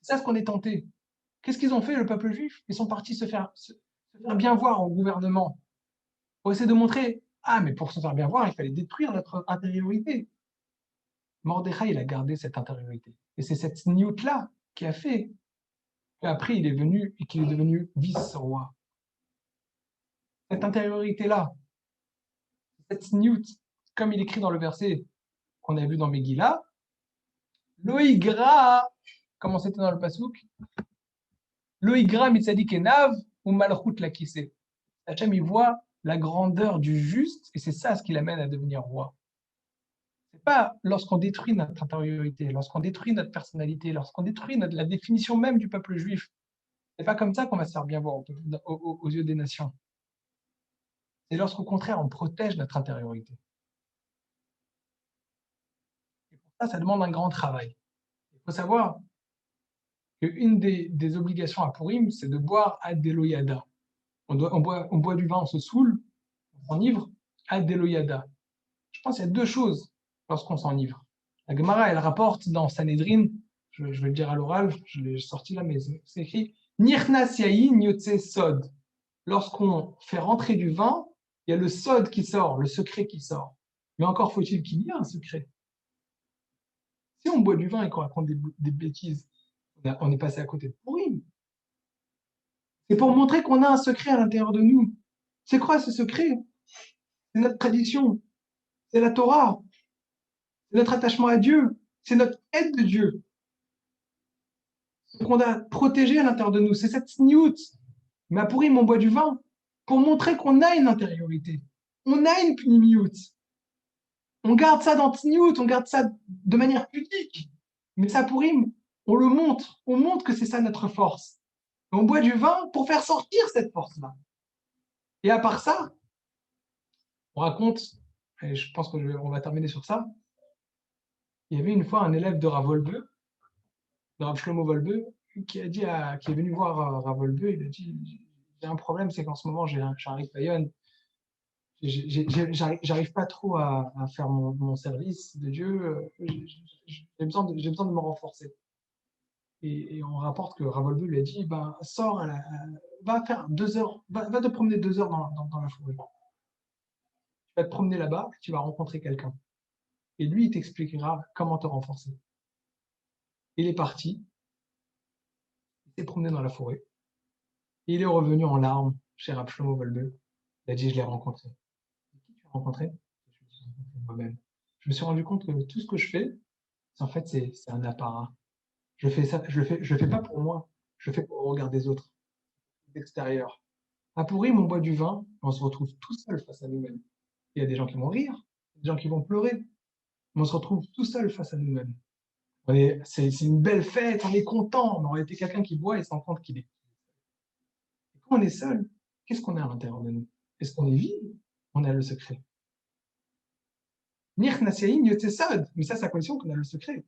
C'est ça ce qu'on est tenté. Qu'est-ce qu'ils ont fait, le peuple juif? Ils sont partis se faire bien voir au gouvernement pour essayer de montrer, mais pour se faire bien voir, il fallait détruire notre intériorité. Mordechai, il a gardé cette intériorité. Et c'est cette sniout-là qui a fait qu'après, il est venu et qu'il est devenu vice-roi. Cette intériorité-là, cette sniout, comme il écrit dans le verset qu'on a vu dans Megillah, Loïgra, comment c'était dans le Passouk? Loïgra mitzadik enav ou malchut lakissé. Hachem, il voit la grandeur du juste et c'est ça ce qui l'amène à devenir roi. C'est pas lorsqu'on détruit notre intériorité, lorsqu'on détruit notre personnalité, lorsqu'on détruit la définition même du peuple juif. C'est pas comme ça qu'on va se faire bien voir aux yeux des nations. C'est lorsqu'au contraire on protège notre intériorité. Et pour ça, ça demande un grand travail. Il faut savoir qu'une des obligations à Purim, c'est de boire ad deloyada. On boit du vin, on se saoule, on s'enivre, ad deloyada. Je pense qu'il y a deux choses lorsqu'on s'enivre. La Gemara, elle rapporte dans Sanhedrin, je vais le dire à l'oral, je l'ai sorti là, mais c'est écrit Nirnas yayin yotse sod. Lorsqu'on fait rentrer du vin, il y a le sod qui sort, le secret qui sort. Mais encore faut-il qu'il y ait un secret. Si on boit du vin et qu'on raconte des bêtises, on est passé à côté de Purim. C'est pour montrer qu'on a un secret à l'intérieur de nous. C'est quoi ce secret? C'est notre tradition, c'est la Torah, c'est notre attachement à Dieu, c'est notre aide de Dieu. Ce qu'on a protégé à l'intérieur de nous, c'est cette sniout. Mais à Purim, on boit du vin pour montrer qu'on a une intériorité, on a une pnimiout. On garde ça dans sniout, on garde ça de manière pudique. Mais ça, Purim, on le montre, on montre que c'est ça notre force. Et on boit du vin pour faire sortir cette force-là. Et à part ça, on raconte, et je pense qu'on va terminer sur ça, il y avait une fois un élève de Rav Wolbe, de Rav Shlomo Wolbe, qui est venu voir Rav Wolbe, il a dit, j'ai un problème, c'est qu'en ce moment, j'ai un Rippayon. J'arrive pas trop à faire mon service de Dieu. J'ai besoin de me renforcer. Et on rapporte que Ravolbu lui a dit, ben, sors, va faire 2 heures, va te promener 2 heures dans la forêt. Tu vas te promener là-bas, tu vas rencontrer quelqu'un. Et lui, il t'expliquera comment te renforcer. Il est parti, il s'est promené dans la forêt, et il est revenu en larmes chez Rav Shlomo Wolbe. Il a dit, je l'ai rencontré. Qui tu as rencontré? Je me suis rencontré moi-même. Je me suis rendu compte que tout ce que je fais, en fait, c'est un apparat. Je fais ça, je le fais pas pour moi, je le fais pour le regard des autres, d'extérieur. À Pourim, on boit du vin, on se retrouve tout seul face à nous-mêmes. Il y a des gens qui vont rire, des gens qui vont pleurer, mais on se retrouve tout seul face à nous-mêmes. C'est une belle fête, on est content, mais en réalité, quelqu'un qui boit et se rend compte qu'il est. Et quand on est seul, qu'est-ce qu'on a à l'intérieur de nous? Est-ce qu'on est vide? On a le secret. Nir Nasein Yotsesod, mais ça, c'est à condition qu'on a le secret.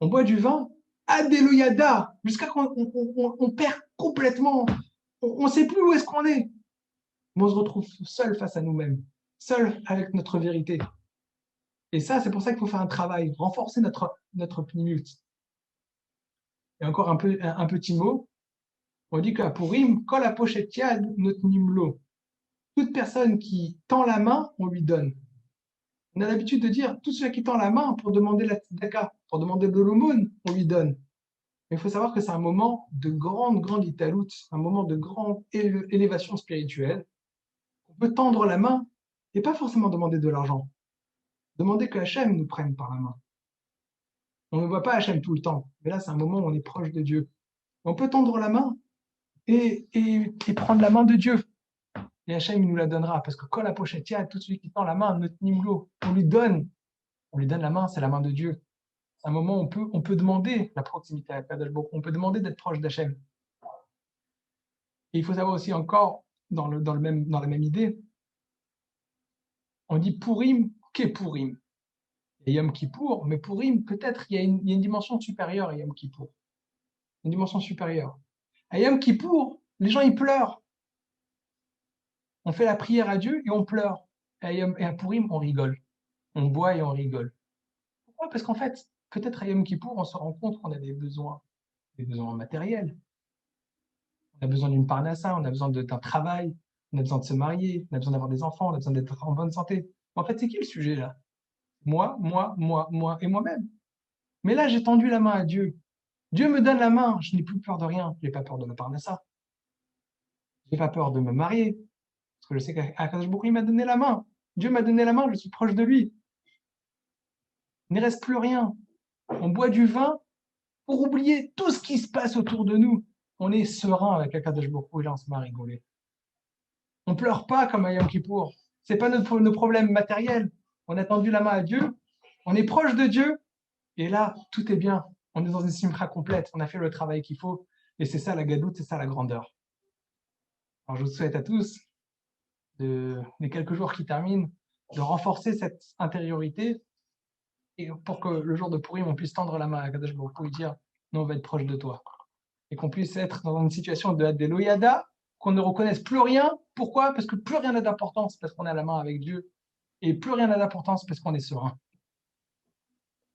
On boit du vin, Adeloyada, jusqu'à quand on perd complètement, on ne sait plus où est-ce qu'on est. Mais on se retrouve seul face à nous-mêmes, seul avec notre vérité. Et ça, c'est pour ça qu'il faut faire un travail, renforcer notre pnimut. Et encore un petit mot, on dit qu'à Purim, kol apochet yad not nimlo. Toute personne qui tend la main, on lui donne. On a l'habitude de dire, tout celui qui tend la main pour demander la tzedaka, pour demander de l'aumône, on lui donne. Mais il faut savoir que c'est un moment de grande italout, un moment de grande élévation spirituelle. On peut tendre la main et pas forcément demander de l'argent. Demander que Hachem nous prenne par la main. On ne voit pas Hachem tout le temps, mais là c'est un moment où on est proche de Dieu. On peut tendre la main et prendre la main de Dieu. Et Hachem il nous la donnera, parce que quand la pochette, tout celui qui tend la main, notre nimlo, on lui donne la main, c'est la main de Dieu. C'est un moment où on peut demander la proximité à Kadosh Baruch Hu, on peut demander d'être proche d'Hachem. Et il faut savoir aussi encore, dans la même idée, on dit Purim, qu'est Purim? Il y a Yom Kippour, mais Purim, peut-être, il y a une dimension supérieure à Yom Kippour. Une dimension supérieure. À Yom Kippour, les gens, ils pleurent. On fait la prière à Dieu et on pleure. Et à Purim, on rigole. On boit et on rigole. Pourquoi? Parce qu'en fait, peut-être à Yom Kippour, on se rend compte qu'on a des besoins matériels. On a besoin d'une parnassa, on a besoin d'un travail, on a besoin de se marier, on a besoin d'avoir des enfants, on a besoin d'être en bonne santé. En fait, c'est qui le sujet là? Moi et moi-même. Mais là, j'ai tendu la main à Dieu. Dieu me donne la main, je n'ai plus peur de rien. Je n'ai pas peur de me parnassa. Je n'ai pas peur de me marier. Parce que je sais qu'Akadosh Baruch Hu, il m'a donné la main. Dieu m'a donné la main, je suis proche de lui. Il ne reste plus rien. On boit du vin pour oublier tout ce qui se passe autour de nous. On est serein avec Akadosh Baruch Hu et là, on se met à rigoler. On ne pleure pas comme à Yom Kippour. Ce n'est pas nos problèmes matériels. On a tendu la main à Dieu, on est proche de Dieu, et là, tout est bien. On est dans une simcha complète, on a fait le travail qu'il faut, et c'est ça la gadoute, c'est ça la grandeur. Alors je vous souhaite à tous, les quelques jours qui terminent, de renforcer cette intériorité, et pour que le jour de Purim, on puisse tendre la main à Kadosh Baruch Hu et dire, nous on va être proche de toi. Et qu'on puisse être dans une situation de Adeloyada, qu'on ne reconnaisse plus rien. Pourquoi? Parce que plus rien n'a d'importance, parce qu'on a la main avec Dieu. Et plus rien n'a d'importance parce qu'on est serein.